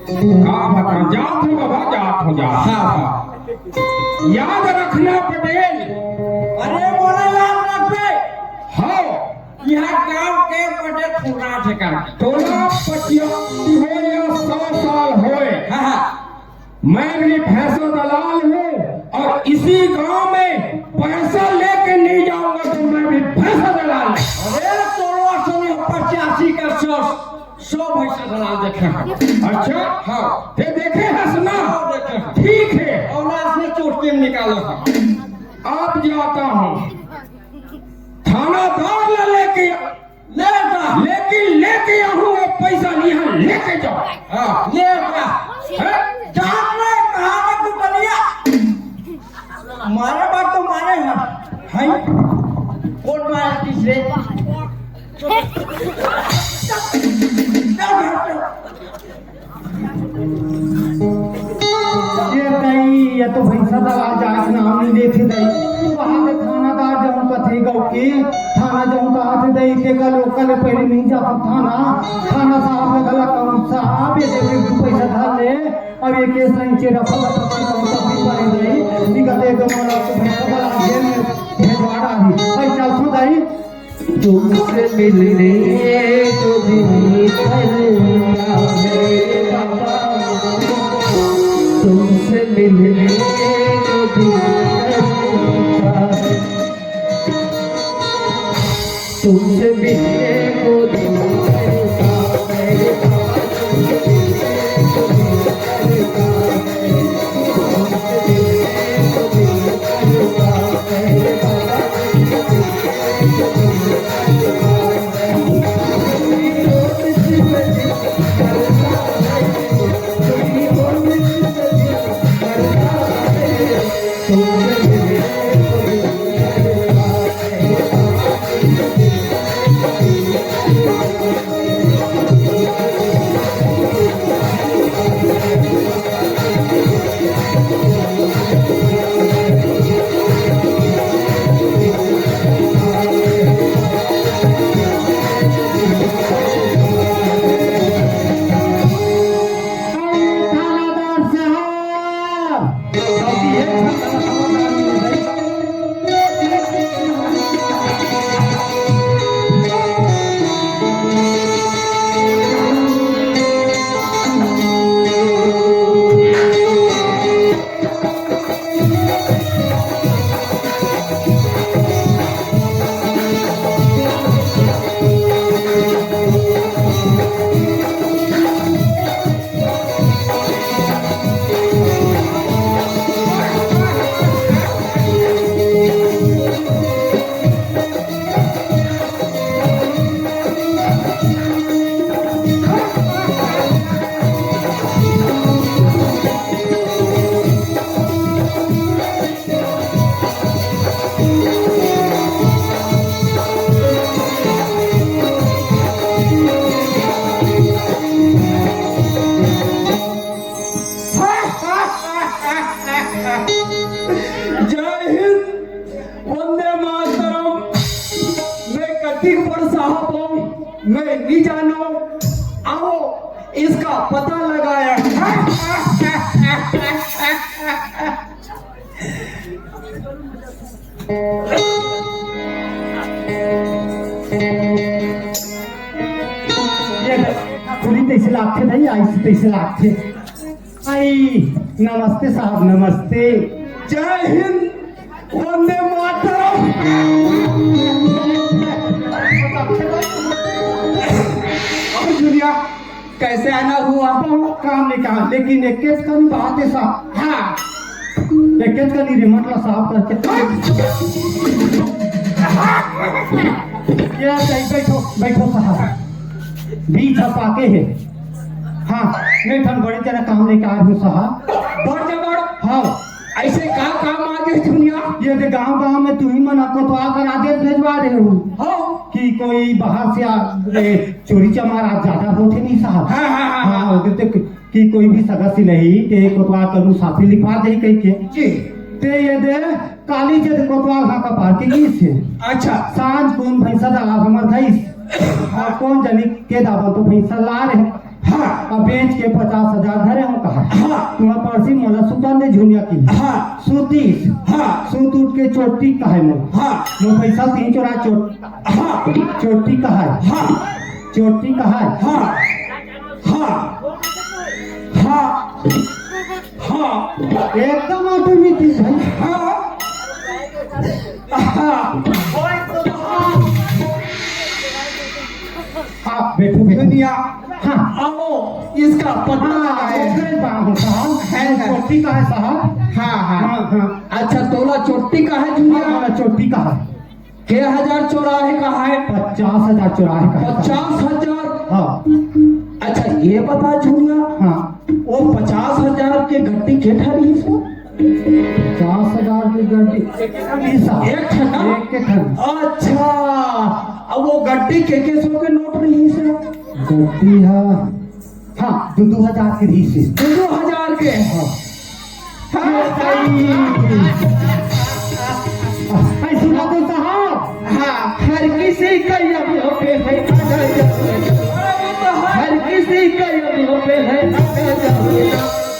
का बता जात हो बाबा जात हो जा हाँ याद रखना पटेल अरे बोला याद रखे हाँ यहाँ गांव के बड़े फुना ठेका तोला 25 हो या 100 साल होए हाँ मैं भी भैंसा दलाल हूँ और इसी गांव में पैसा लेके नहीं जाऊंगा तो मैं भी भैंसा दलाल अरे तोड़वा समय 85 का 100 भैंसा दलाल देखे हैं अच्छा हाँ ते देखे हंसना देखे हैं ठीक है और उसने चोट के निकाला था आप जाता हूँ थानादार ला लेके ले जा लेकिन लेके आऊँ वो पैसा यहाँ लेके जाओ हाँ ले जा जान में कहाँ में कुटलिया मारे बात तो मारे हैं हैं कौन मारे तीसरे ये कई या तो भैंसा दलाल जाए नाम नहीं देखे दई वहां के थानादार जब कथे गौ के थाना जब कहा थे दई के का लोकल पहले नहीं जाता थाना साहब लगला कौन साहब ये देखे तू पैसा धार ले अब ये केस नहीं चेरा पता पता कौन सा भी पड़े दई निकल दे तो मारा तो भैंसा दलाल जेल में भेजवाड़ा ही भाई चल तो दई तुमसे मिलने जो दिन खैरा मेरे बाबा तुमसे मिलने को दिल करता है तुमसे मिलने को दिल करता है तुमसे मिलने को दिल करता है तुमसे मिलने को दिल करता है बाबा तुमसे मिलने को दिल करता है तुमसे मिलने को करता है तुमसे इसका पता लगाया। पूरी तैसे लागते नहीं आई तैसे लागते आई। नमस्ते साहब नमस्ते। जय हिंद, वंदे मातरम। अब दुनिया कैसे आना हुआ? बहुत काम निकाल, लेकिन एक केस का नहीं बात है साहब। हाँ, एक केस का नहीं रिमोट साफ करके ये बैठो बैठो साहब, बीच पाके है। हाँ मैं ठन बड़ी तरह काम लेके आया हूँ साहब। बड़ जबड़ हाँ ऐसे का काम आगे दुनिया? ये तो गांव में तू ही मना को तो आकर आदेश भेजवा रहे हो हाँ कि कोई बाहर से चोरी चमार ज्यादा होते नहीं साहब। हाँ हाँ हाँ हाँ तो कि कोई भी सदस्य नहीं के कोतवाल करू साथी लिखवा दे कह के जी। ते ये दे काली जे कोतवाल हाँ का पार्टी से अच्छा, सांझ कौन भैंसा दला हमर धैस और कौन जनी के दावा तो भैंसा ला रहे। हाँ अब बेच के 50,000 धरे हो कहा। हाँ तुम्हारा पर्सी मोला सुतन दे झुनिया की। हाँ सूतीस हाँ सूत उठ के चोटी कहे मोला। हाँ वो पैसा 3 चोरा हाँ चोटी कहा है। हाँ चोटी कहा है। हाँ हाँ हाँ एकदम ऑटोमेटिक है। हाँ हाँ आप बैठो बैठो। दुनिया हाँ आओ, इसका पता लगाए। चोटी का है साहब। हाँ हाँ हाँ हाँ अच्छा, तोला चोटी का है दुनिया? हमारा चोटी का है। के 1084 का है? 50,000 चौराहे का है। 50,000। हाँ अच्छा ये बता झूनिया, हाँ वो 50,000 के गट्टी के ठरी है? 50,000 की गड्डी एक ठन ना? एक के ठन अच्छा, अब वो गड्डी के सौ के नोट नहीं है? गड्डी है। हाँ 2,000 की रीस है। 2,000 के? हाँ ऐसी बातें साहब। हाँ, हर किसी का यहाँ पे है, हर किसी का यहाँ पे है।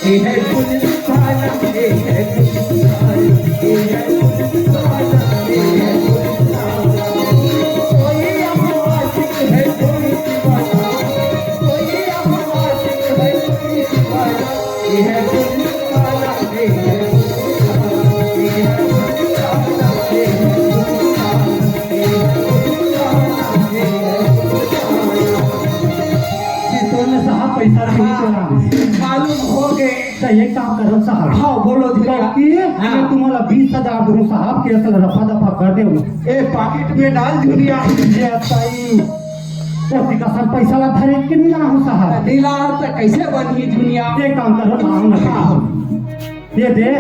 ये है गुलिस्तान, ये है गुलिस्तान, ये है गुलिस्तान, ये है गुलिस्तान। कोई यहाँ आशिक है, कोई दीवाना, कोई यहाँ आशिक है, कोई दीवाना। ये है गुलिस्तान, ये है गुलिस्तान, ये है गुलिस्तान, ये है गुलिस्तान, ये है गुलिस्तान, ये है किसों ने साहब पैसा नहीं चला। मालूम हो गए। तो एक काम करो साहब। हाँ बोलो धीरे। मैं तुम्हारा 20,000 दूँ साहब के असल रफा दफा कर दे। ए पॉकेट में डाल दुनिया। ये सही पोती का सब पैसा ला धरे के नहीं लाऊं साहब। नीला तो कैसे बनी दुनिया? ये काम करो लाऊं ना। ये दे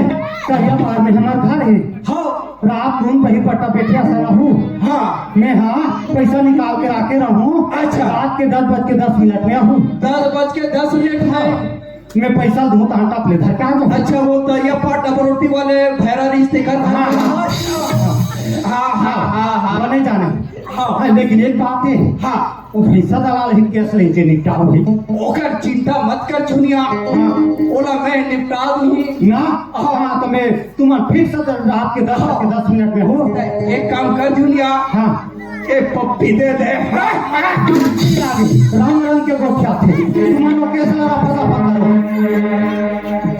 कहिया बार में हमारा घर है। हाँ रात को वही पट्टा बैठिया सा रहूं। हाँ मैं हाँ पैसा निकाल के रखे रहूं। अच्छा। रात के 10:10 में आहूं। 10:10 है। मैं पैसा दूँ तांटा प्ले धर के आ जाऊं। अच्छा वो तो ये पाट डबल रोटी वाले भैरा रिश्ते कर। हाँ, हाँ। हाँ हाँ हाँ हाँ बने जाने। हाँ। हाँ, लेकिन एक बात है। हाँ, वो पैसा दलाल ही केस ले जे निपटाओ भाई। ओकर चिंता मत कर चुनिया। ओला मैं निपटा दूंगी ना हाँ तो मैं तुम्हारा फिर से रात के 10 मिनट में हो। एक काम कर दुनिया। हाँ एक पप्पी दे दे। राम रंग के गोख्या थे। तुम्हारा कैसा लगा पता करो।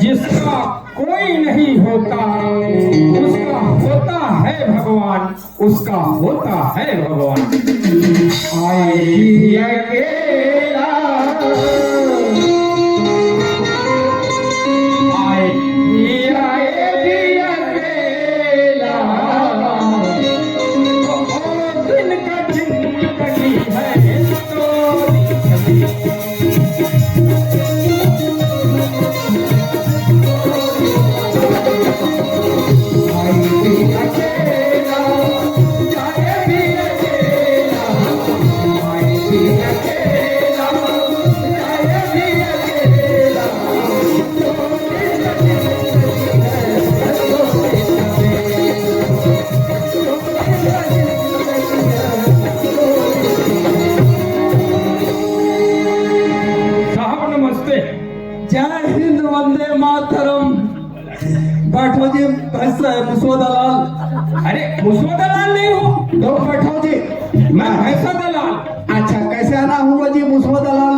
जिसका कोई नहीं होता उसका होता है भगवान, उसका होता है भगवान। आए अकेला आए अकेला ओ दिन का जिंदगी है कैसा है मुसवा दलाल? अरे मुसवा दलाल नहीं हो, तो बैठो जी। मैं भैंसा दलाल। अच्छा, कैसे आना हुआ जी मुसवा दलाल?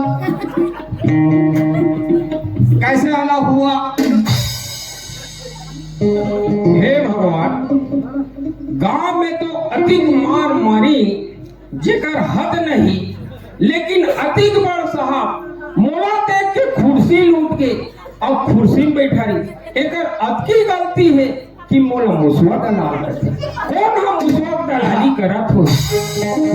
कैसे आना हुआ? हे भगवान, गांव में तो अधिक मार मारी जेकर हद नहीं, लेकिन अधिक बड़ साहब मोला देख के कुर्सी लूट के और कुर्सी में बैठा रही। एकर अतकी गलती है कि मोला मुसवा दलाल करते। कौन हम मुसवा दलाली करत हो?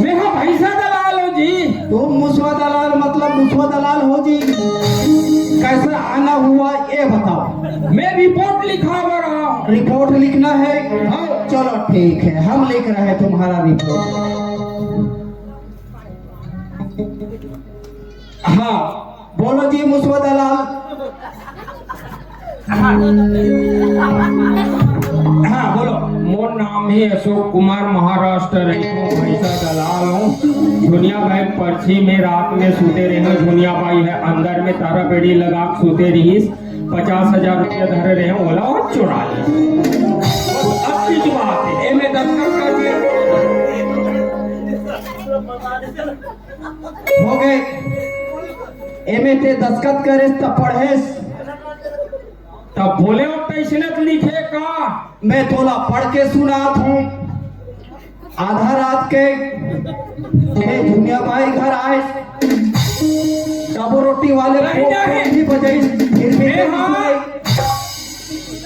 मैं हम भैंसा दलाल हो जी। तुम मुसवा दलाल मतलब मुसवा दलाल हो जी। कैसे आना हुआ ये बताओ। मैं रिपोर्ट लिखा रहा हूँ। रिपोर्ट लिखना है? हाँ, चलो ठीक है, हम लिख रहे हैं तुम्हारा रिपोर्ट। हाँ बोलो जी मुसवा दलाल। हाँ बोलो। मोर नाम है अशोक कुमार, महाराष्ट्र रहूं, भैंसा दलाल हूँ। दुनिया भाई पर्ची में रात में सूते रहे। दुनिया भाई है अंदर में तारा बेड़ी लगा के सूते रहीस। 50,000 रुपया धरे रहे ओला और चुरा ले। अच्छी जो बात है, ए में दस्तखत कर दिए। हो गए। एमे ते दस्खत करे तब पढ़े। तब बोले और तैसनत लिखे का। मैं तोला पढ़ के सुनात हूँ। आधा रात के दुनिया भाई घर आए। डबो रोटी वाले नहीं, नहीं। भी बजाई, फिर भी ए हाँ।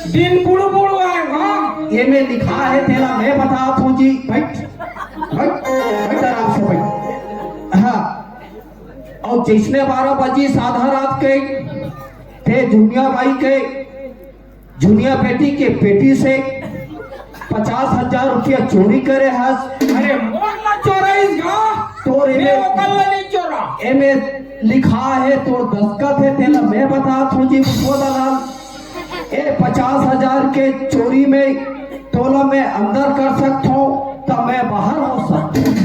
दिन बुड़ आएगा। ये में लिखा है तेरा, मैं बताता हूँ जी। बैठ बैठ बैठ आराम से बैठ। हाँ, और जिसने 12 बजी आधा रात के थे जूनिया भाई के जूनिया बेटी के पेटी से 50,000 रुपया चोरी करे हस। अरे मोर ना चोराइसगा। तो मैं वो कल नहीं चोरा। एमे लिखा है तो दस्खत है तेरा, मैं बताता हूँ जी मुसवा दलाल। ए 50,000 के चोरी में तोला मैं अंदर कर सकता हूँ तो मैं बाहर हो सकता हूँ।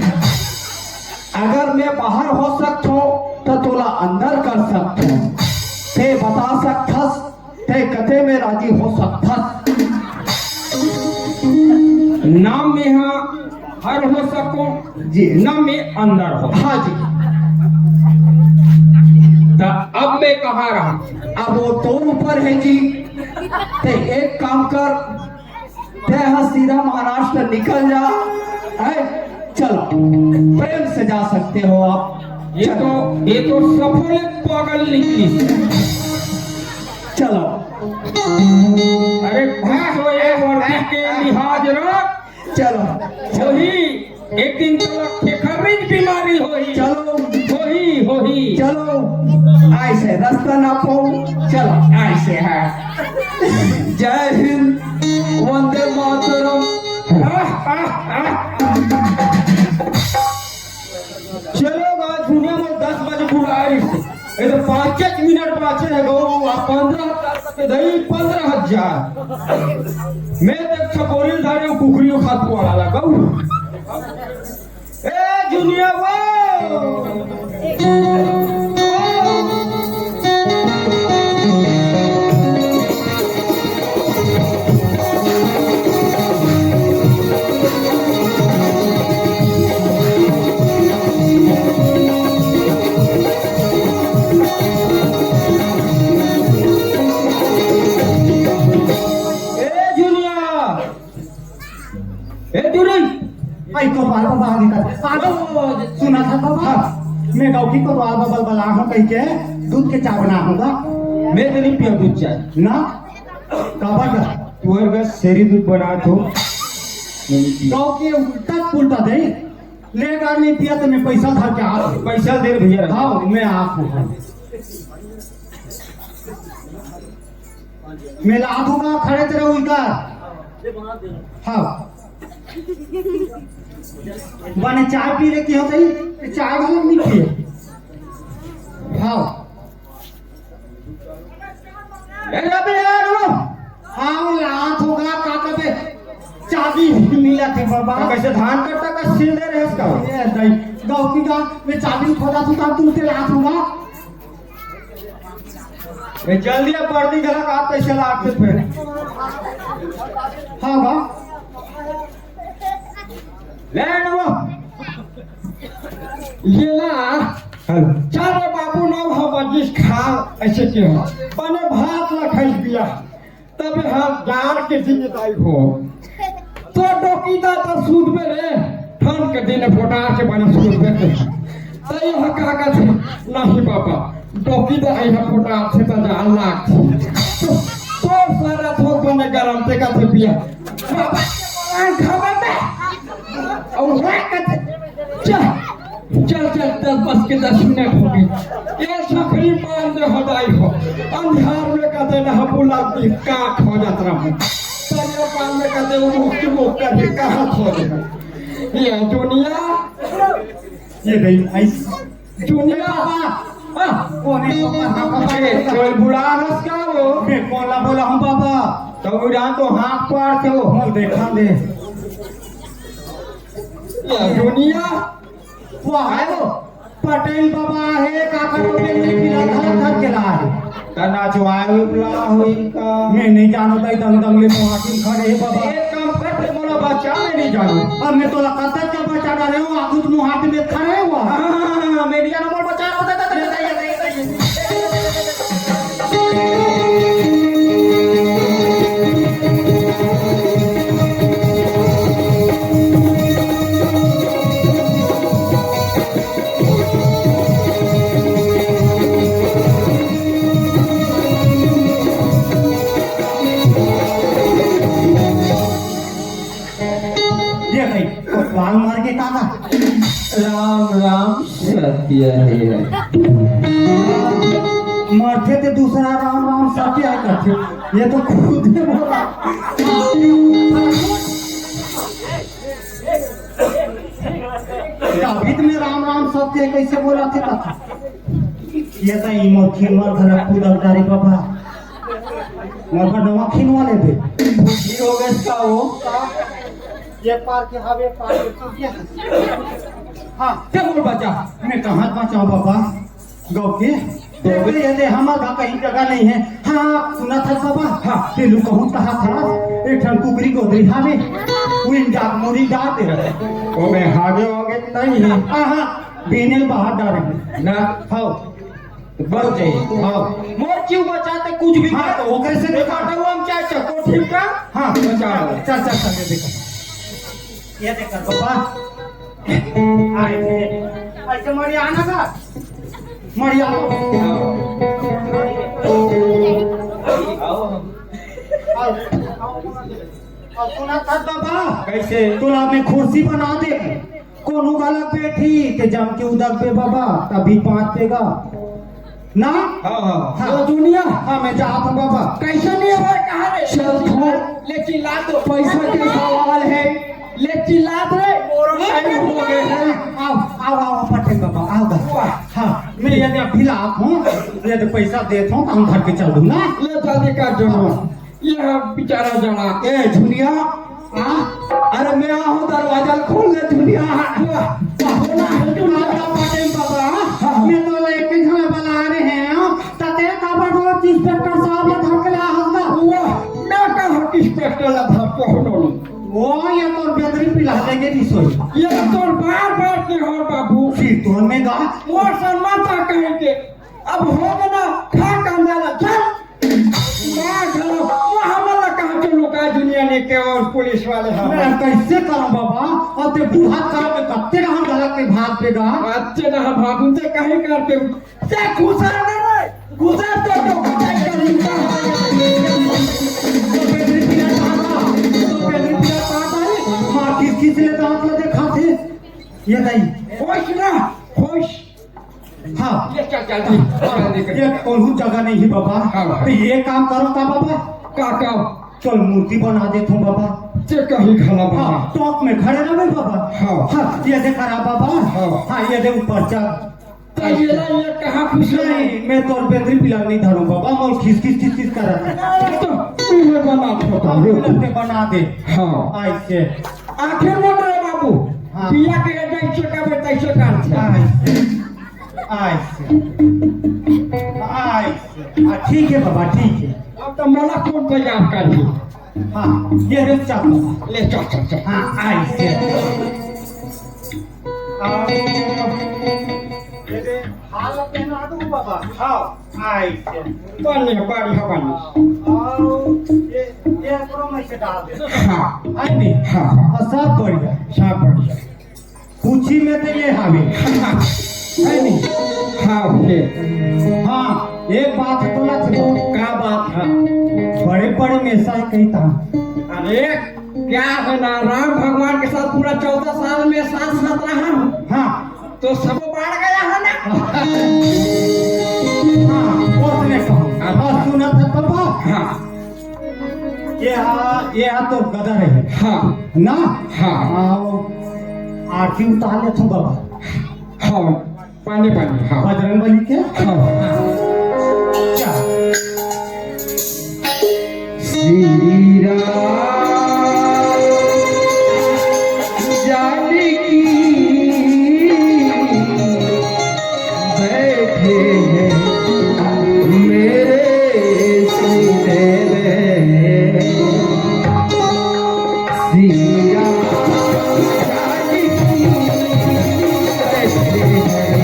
अगर मैं बाहर हो सकता हूँ तो तोला अंदर कर सकता हूँ। ते बता सकथस, ते कथे में राजी हो सकथस। नाम में हाँ हर हो सको जी। न में अंदर हो। हाँ जी। तो अब मैं कहाँ रहा? अब वो तो ऊपर है जी। ते एक काम कर, ते यहाँ सीधा महाराष्ट्र निकल जा है। चलो प्रेम से जा सकते हो आप। ये तो सफल पागल निकली। चलो। अरे भाई ये वर्दी के लिहाज रख। चलो वही एक दिन तो खरीद बीमारी होई। चलो होही चलो। ऐसे रास्ता ना पाओ। चलो ऐसे है। जय हिंद, वंदे मातरम। चलो आज दुनिया में 10 बजे बुलाई। ये तो 5 मिनट बाचे है गो। 15,000 मैं देख छकोरी धारे कुकरी खात वाला लगा। ए दुनिया वो आई को बाल बाबा आगे कर आगे सुना था बाबा। मैं गाँव की को बाल बाबा बला हूँ कह के दूध के चाय बना होगा। मैं तो नहीं पिया दूध चाय ना काबर तुअर का शेरी दूध बना तो गाँव की उल्टा पुल्टा दे ले गाड़ नहीं पिया तो मैं पैसा था क्या पैसा दे भैया। हाँ मैं आप हूँ मैं लाभ होगा खड़े तेरे उनका। हाँ बने चाय पी ले की होता ही चाय वाले नहीं पिए। हाँ हाँ लात होगा काका पे चाबी मिला थे बाबा। कैसे धान कट्टा का सील दे रहे इसका ये दई गाँव की गाँव में चाबी खोदा तो काम तुमसे लात होगा। जल्दी अब पर्दी गला का पैसे लाट से फिर हाँ बा ले नो ये ला चल रे बाबू ना बजिस खा ऐसे के हो बने भात ला खाई पिया तब हम जान के जिम्मेदारी हो तो डोकीदा तो सूद में रे ठंड के दिन फोटा के बने सूद में तई हका का थे नहीं बाबा डोकीदा आई है फोटा से तो जान लाग तो सारा थोक बने गरम ते का थे पिया बाबा खावे में और का चल चल 10 के 10 मिनट हो गई ये सखरी मान दे हदाई हो अंधार में कहते ना हम बुलाती का खो जात रहा तब पान में कहते वो मुक्त कर कहां खो दे ये दुनिया ये गई आइस दुनिया कोने कोई बुला हंस का वो मैं कौन बोला हूँ बाबा तो उड़ा तो हाथ पार के वो मोल देखा दे ये दुनिया वो है वो पटेल बाबा है काका को बेंदी पिला धर के ला है तना चुआए बुला हुई का मैं नहीं जानो ताई दंगले मुहाकिम खड़े है बाबा एक काम करते मोला बच्चा मैं नहीं जानू अब मैं तो लगातार क्या बचा डाले हूँ आगुत मुहाकिम में खड़े हुआ हां मेरी जान मोल बच्चा होता था ये नहीं वाल मार के काका राम राम सत्य है मरते थे दूसरा राम राम सत्य है करते ये तो खुद ही बोला अभी तुम्हें राम राम सत्य है कैसे बोला थे कथा ये तो इमोखी मर घर खुद अवतारी बाबा मगर नवा खिनवा ले दे बुद्धि हो गया इसका वो ये पार के हवे पार के तू क्या हाँ क्या बोल बच्चा मैं कहाँ बचाऊं बाबा गौ के ये दे हमारा कहीं जगह नहीं है हाँ सुना था बाबा हाँ तेलू कहूँ कहा था एक ठन कुकरी को दे हमें वो इंजा मोरी डालते रहे वो मैं हागे होगे नहीं है हाँ बेनेल बाहर डालेंगे ना हाँ बढ़ जाइए हाँ मोर जीव बचाते कुछ भी हाँ तो वो कैसे देखा तो हम चाहे चको ठीक का हाँ बचा लो। चल चल चल ये देखो ये देखो बाबा आए थे ऐसे मरी आना का मरी आओ अब सुना था बाबा कैसे तुला में कुर्सी बना दे कोनो गलत बैठी ते जम के उदक पे बाबा तभी 5 पेगा ना हाँ हाँ हाँ। वो दुनिया हाँ मैं जाता हूँ बाबा कैसे नहीं है कहा रे चल छोड़ ले चिल्ला तो पैसा के सवाल है ले चिल्ला रे मोरो टाइम हो गए हैं आओ आओ आओ पटेल बाबा आओ बाबा हाँ मैं यदि फिला हूँ यदि पैसा देता हूँ तो हम घर के चल दूँ ना ले जल्दी कर जो ये बेचारा जना ए झुनिया हाँ अरे मैं आऊँ दरवाजा खोल ले दुनिया होना है दुनिया पटेल बाबा मैं तो एक झमे बना रहे हैं तते काबर रोज इंस्पेक्टर साहब ने धर के ला हंसना हुआ मैं कहा इंस्पेक्टर ला था पहुंचो वो ये तो बेदरी पिला देंगे रिसोई ये तो बार के हो बाबू फिर तो में गा मोर सम्मानता कहेंगे अब हो गया खा कंदाला चल मां चलो हमारा कहां चलो का दुनिया ने के और पुलिस वाले मैं हम कैसे करूं बाबा और ते बुढ़ा करोगे कत्ते ना हम गलत के भाग पेगा अच्छे ना भागू ते कहीं करते ते घुसा ना रे घुसा तो घुसा करूंगा तो बेदरी पिला पाता है मां किस ले दांत लगे खाते ये नहीं खुश ना खुश हाँ ये क्या जल्दी ये कोई जगह नहीं है बाबा हाँ। तो ये काम करो का बाबा काका चल मूर्ति बना देता हूँ बाबा ते कहीं खला बना हाँ टॉप में खड़े रहो बाबा हाँ। हाँ ये दे करा बाबा हाँ। हाँ ये दे ऊपर चल तो ये कहां खुश नहीं मैं तो बेदरी पिला नहीं धरूं बाबा मोर खिस कर रहा है तो तुम्हें बना छोटा लगते बना दे हाँ ऐसे आखिर बोल रहे बाबू हाँ। पिया के जैसे का तैसे कर ऐसे ऐसे ठीक है बाबा ठीक है अब तो मोला कौन तैयार करी हाँ ये रे चाप ले चल चल चल हाँ ऐसे हाल पहना दूं बाबा हाँ ऐसे पानी पानी पानी ये करो मैं से डाल दे हाँ आई नहीं हाँ सब बढ़िया सब बढ़िया पूछी में तो ये हावी है नहीं हाँ ये हाँ एक बात तो ना चलो क्या बात है बड़े बड़े में ऐसा ही कही था अरे क्या है ना राम भगवान के साथ पूरा 14 साल में साथ साथ रहा हूँ हाँ तो सब बढ़ गया है ना हाँ उसने कहा और सुना था तब हाँ ये तो गदर है हाँ ना हाँ आरती उतार ले तू बाबा हाँ पानी पानी हाँ बजरंगबली के हाँ क्या श्री राम जानकी बैठे हैं मेरे सीने में श्री राम जानकी बैठे हैं मेरे सीने में जानकी बैठे हैं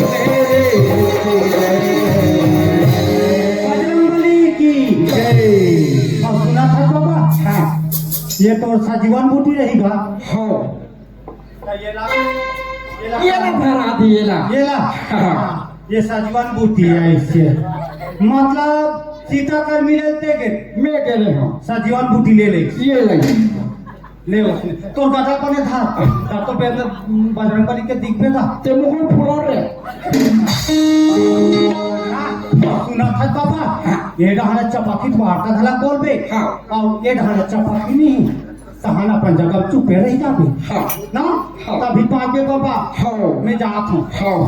मेरे बजरंगबली की जय और सुना था बाबा हाँ ये तो सजीवन बूटी रहेगा हाँ ये ला ये ना धरा दिए ला ये ला हाँ, ये सजीवन बूटी है इससे मतलब सीता कर मिले थे मैं कह रहे हूँ सजीवन बूटी ले ले ये लगी ले उसने तो गदा कोने था तो पहले बजरंगबली के दिख पे था ते मुकुट फुला रे सुना था बाबा ये ढाना चपाकी तो वार्ता धला बोल बे हाँ। और ये ढाना चपाकी नहीं सहाना अपन जगह चुप रही जाबे हाँ ना हाँ। तभी पाके बाबा हाँ मैं जात हूँ हाँ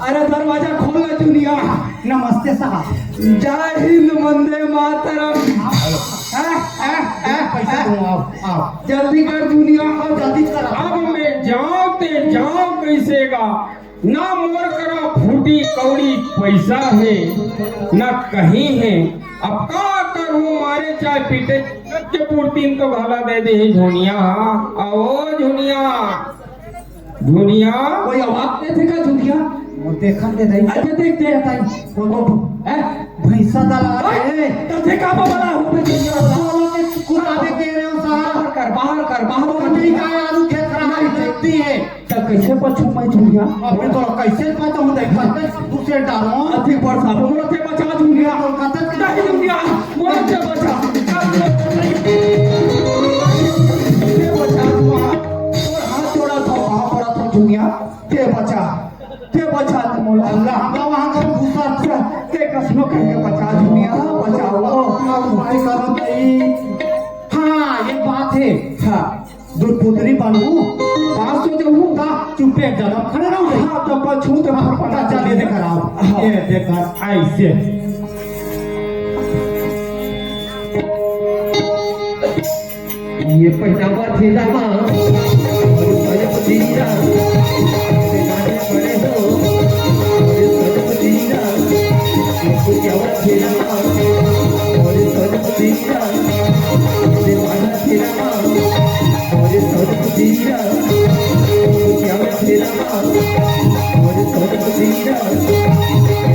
अरे दरवाजा खोल ले दुनिया नमस्ते साहब जय हिंद वंदे मातरम पैसा दूँ आओ जल्दी कर दुनिया आओ जल्दी कर अब मैं जाऊं ते जाऊं कैसे गा ना मोर करा फूटी कौड़ी पैसा है ना कहीं है अब का करूं मारे चाय पीते के पूर्ति तो घाला दे दे झुनिया आओ झुनिया झुनिया कोई आवाज नहीं थे का दुनिया वो देखा दे दई अच्छा देखते हैं ताई वो भैंसा दला रे तब से का बना हो पे दुनिया बोलो के कुराबे के रहे हो साहब बाहर कर नहीं का आलू खेत खराब देखती है तब कैसे बचूं मैं दुनिया अपने तो कैसे पता हूं देखा दूसरे डालो अधिक वर्षा बोलो ते बचा दुनिया कोलकाता के नहीं दुनिया बोलो ते बचा ते बचा दुआ और हाथ जोड़ा था वहां पड़ा था दुनिया ते बचा ते मोला अल्लाह हम वहां का भूसा था ते कसनो करके बचा दुनिया बचाओ भाई करो भाई हाँ ये बात है हाँ दूध पुतरी बनू 500 जो हूँ का चुपे जगह खड़े रहो हाँ तो बचूं तो फिर पता पता चल ये चले देख रहा हूं ये देखा ऐसे ये पहनावा थे लामा और पतीरा गाने पड़े हो और पतीरा ये पहनावा थे लामा और पतीरा दीवाना थे लामा और पतीरा पहनावा थे लामा और पतीरा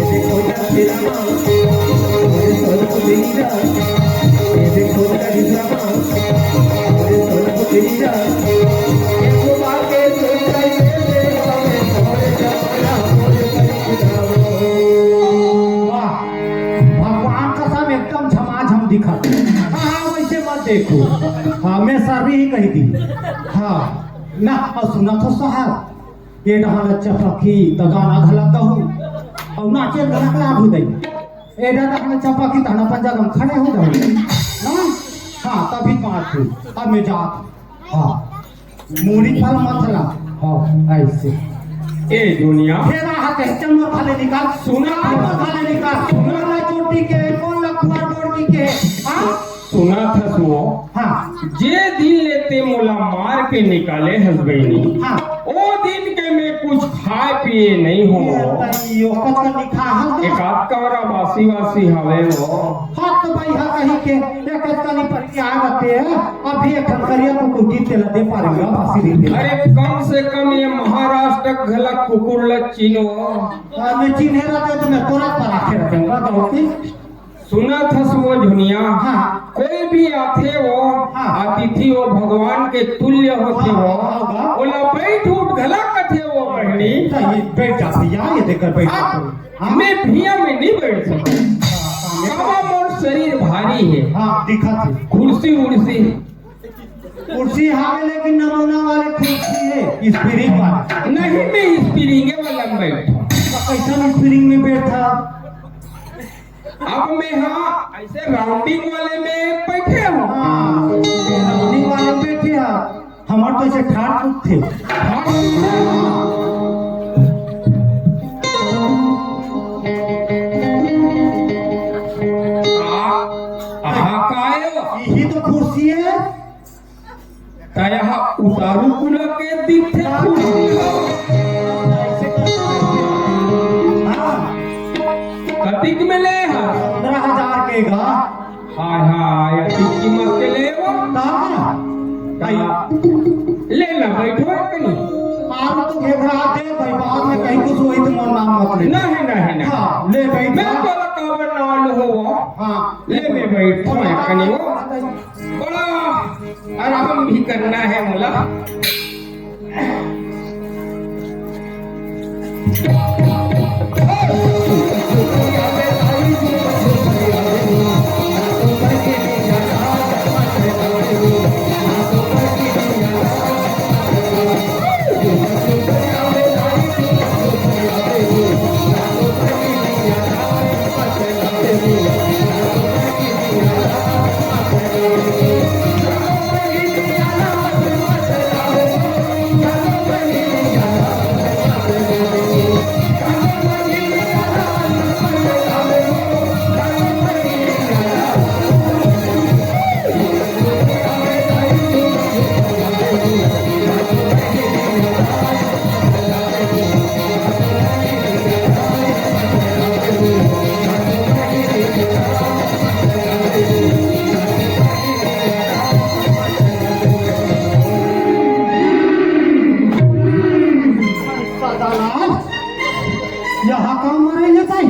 देखो ना थे लामा और पतीरा देखो ना ड्रामा वाह भगवान का सब एकदम झमाझम दिखा हाँ वैसे मत देखो हाँ मैं सारी ही कही थी हाँ ना और सुना तो साहब ये डहाल चपकी तो गाना घलक कहूँ और नाचे घलक लाभ हो गई। ये डहाल चपकी तो ना पंजा गम खड़े हो जाओ ना। हाँ तभी बात हुई। अब मैं जात हाँ मूड़ी फल मथला हाँ ऐसे ए दुनिया फेरा हाथ है चल मोर थाले निकाल सुना मोर थाले निकाल मोर ला चोटी के कौन लखुआ डोरकी के हाँ सुना था सुओ हाँ जे दिन लेते मोला मार के निकाले हसबैनी हाँ ओ दिन के मैं कुछ खाए पिए नहीं हो यो कत का निखा हल एक आध कवरा बासी वासी हवे हो हाथ तो भाई हा कहीं के ये कत का नहीं पति आ बते अभी एक खनकरिया को कुटी तेल दे पारेगा फांसी दे दे अरे कम से कम ये महाराष्ट्र घलक कुकुर ल चिनो मैं चिन्हे रहते तो मैं तोरा पर आके रखूंगा गाँव की सुना था सुओ दुनिया हाँ कोई भी आथे वो हाँ। अतिथि वो भगवान के तुल्य होते हो हाँ। ओला बैठ उठ घला कथे वो बहनी ये बैठ जा भैया ये देखकर बैठ हाँ मैं भिया में नहीं बैठ सकता कावा मोर शरीर भारी है हाँ दिखा थे कुर्सी उर्सी कुर्सी हाँ लेकिन नमूना वाले कुर्सी है स्प्रिंग वाला नहीं मैं स्प्रिंगे वाला में बैठा कैसा स्प्रिंग में बैठा अब मैं हाँ ऐसे राउंडिंग वाले में बैठे हूँ हाँ राउंडिंग वाले में बैठे हैं हमारे तो ऐसे ठाड़ टूट थे यही तो कुर्सी है यहाँ उतारू कुला के दिखे कतिक में ले हा 15,000 के गा हाय हाय अति कीमत के ले वो ले ना बैठो कहीं आप तो घेरा दे भाई बाद में कहीं कुछ हुई तो मोर नाम मत ले नहीं नहीं नहीं हाँ ले भाई मैं बोला काबर नाल हो वो हाँ ले मैं बैठो मैं कहीं वो बड़ा आराम भी करना है मोला यहाँ काम मरे ये भाई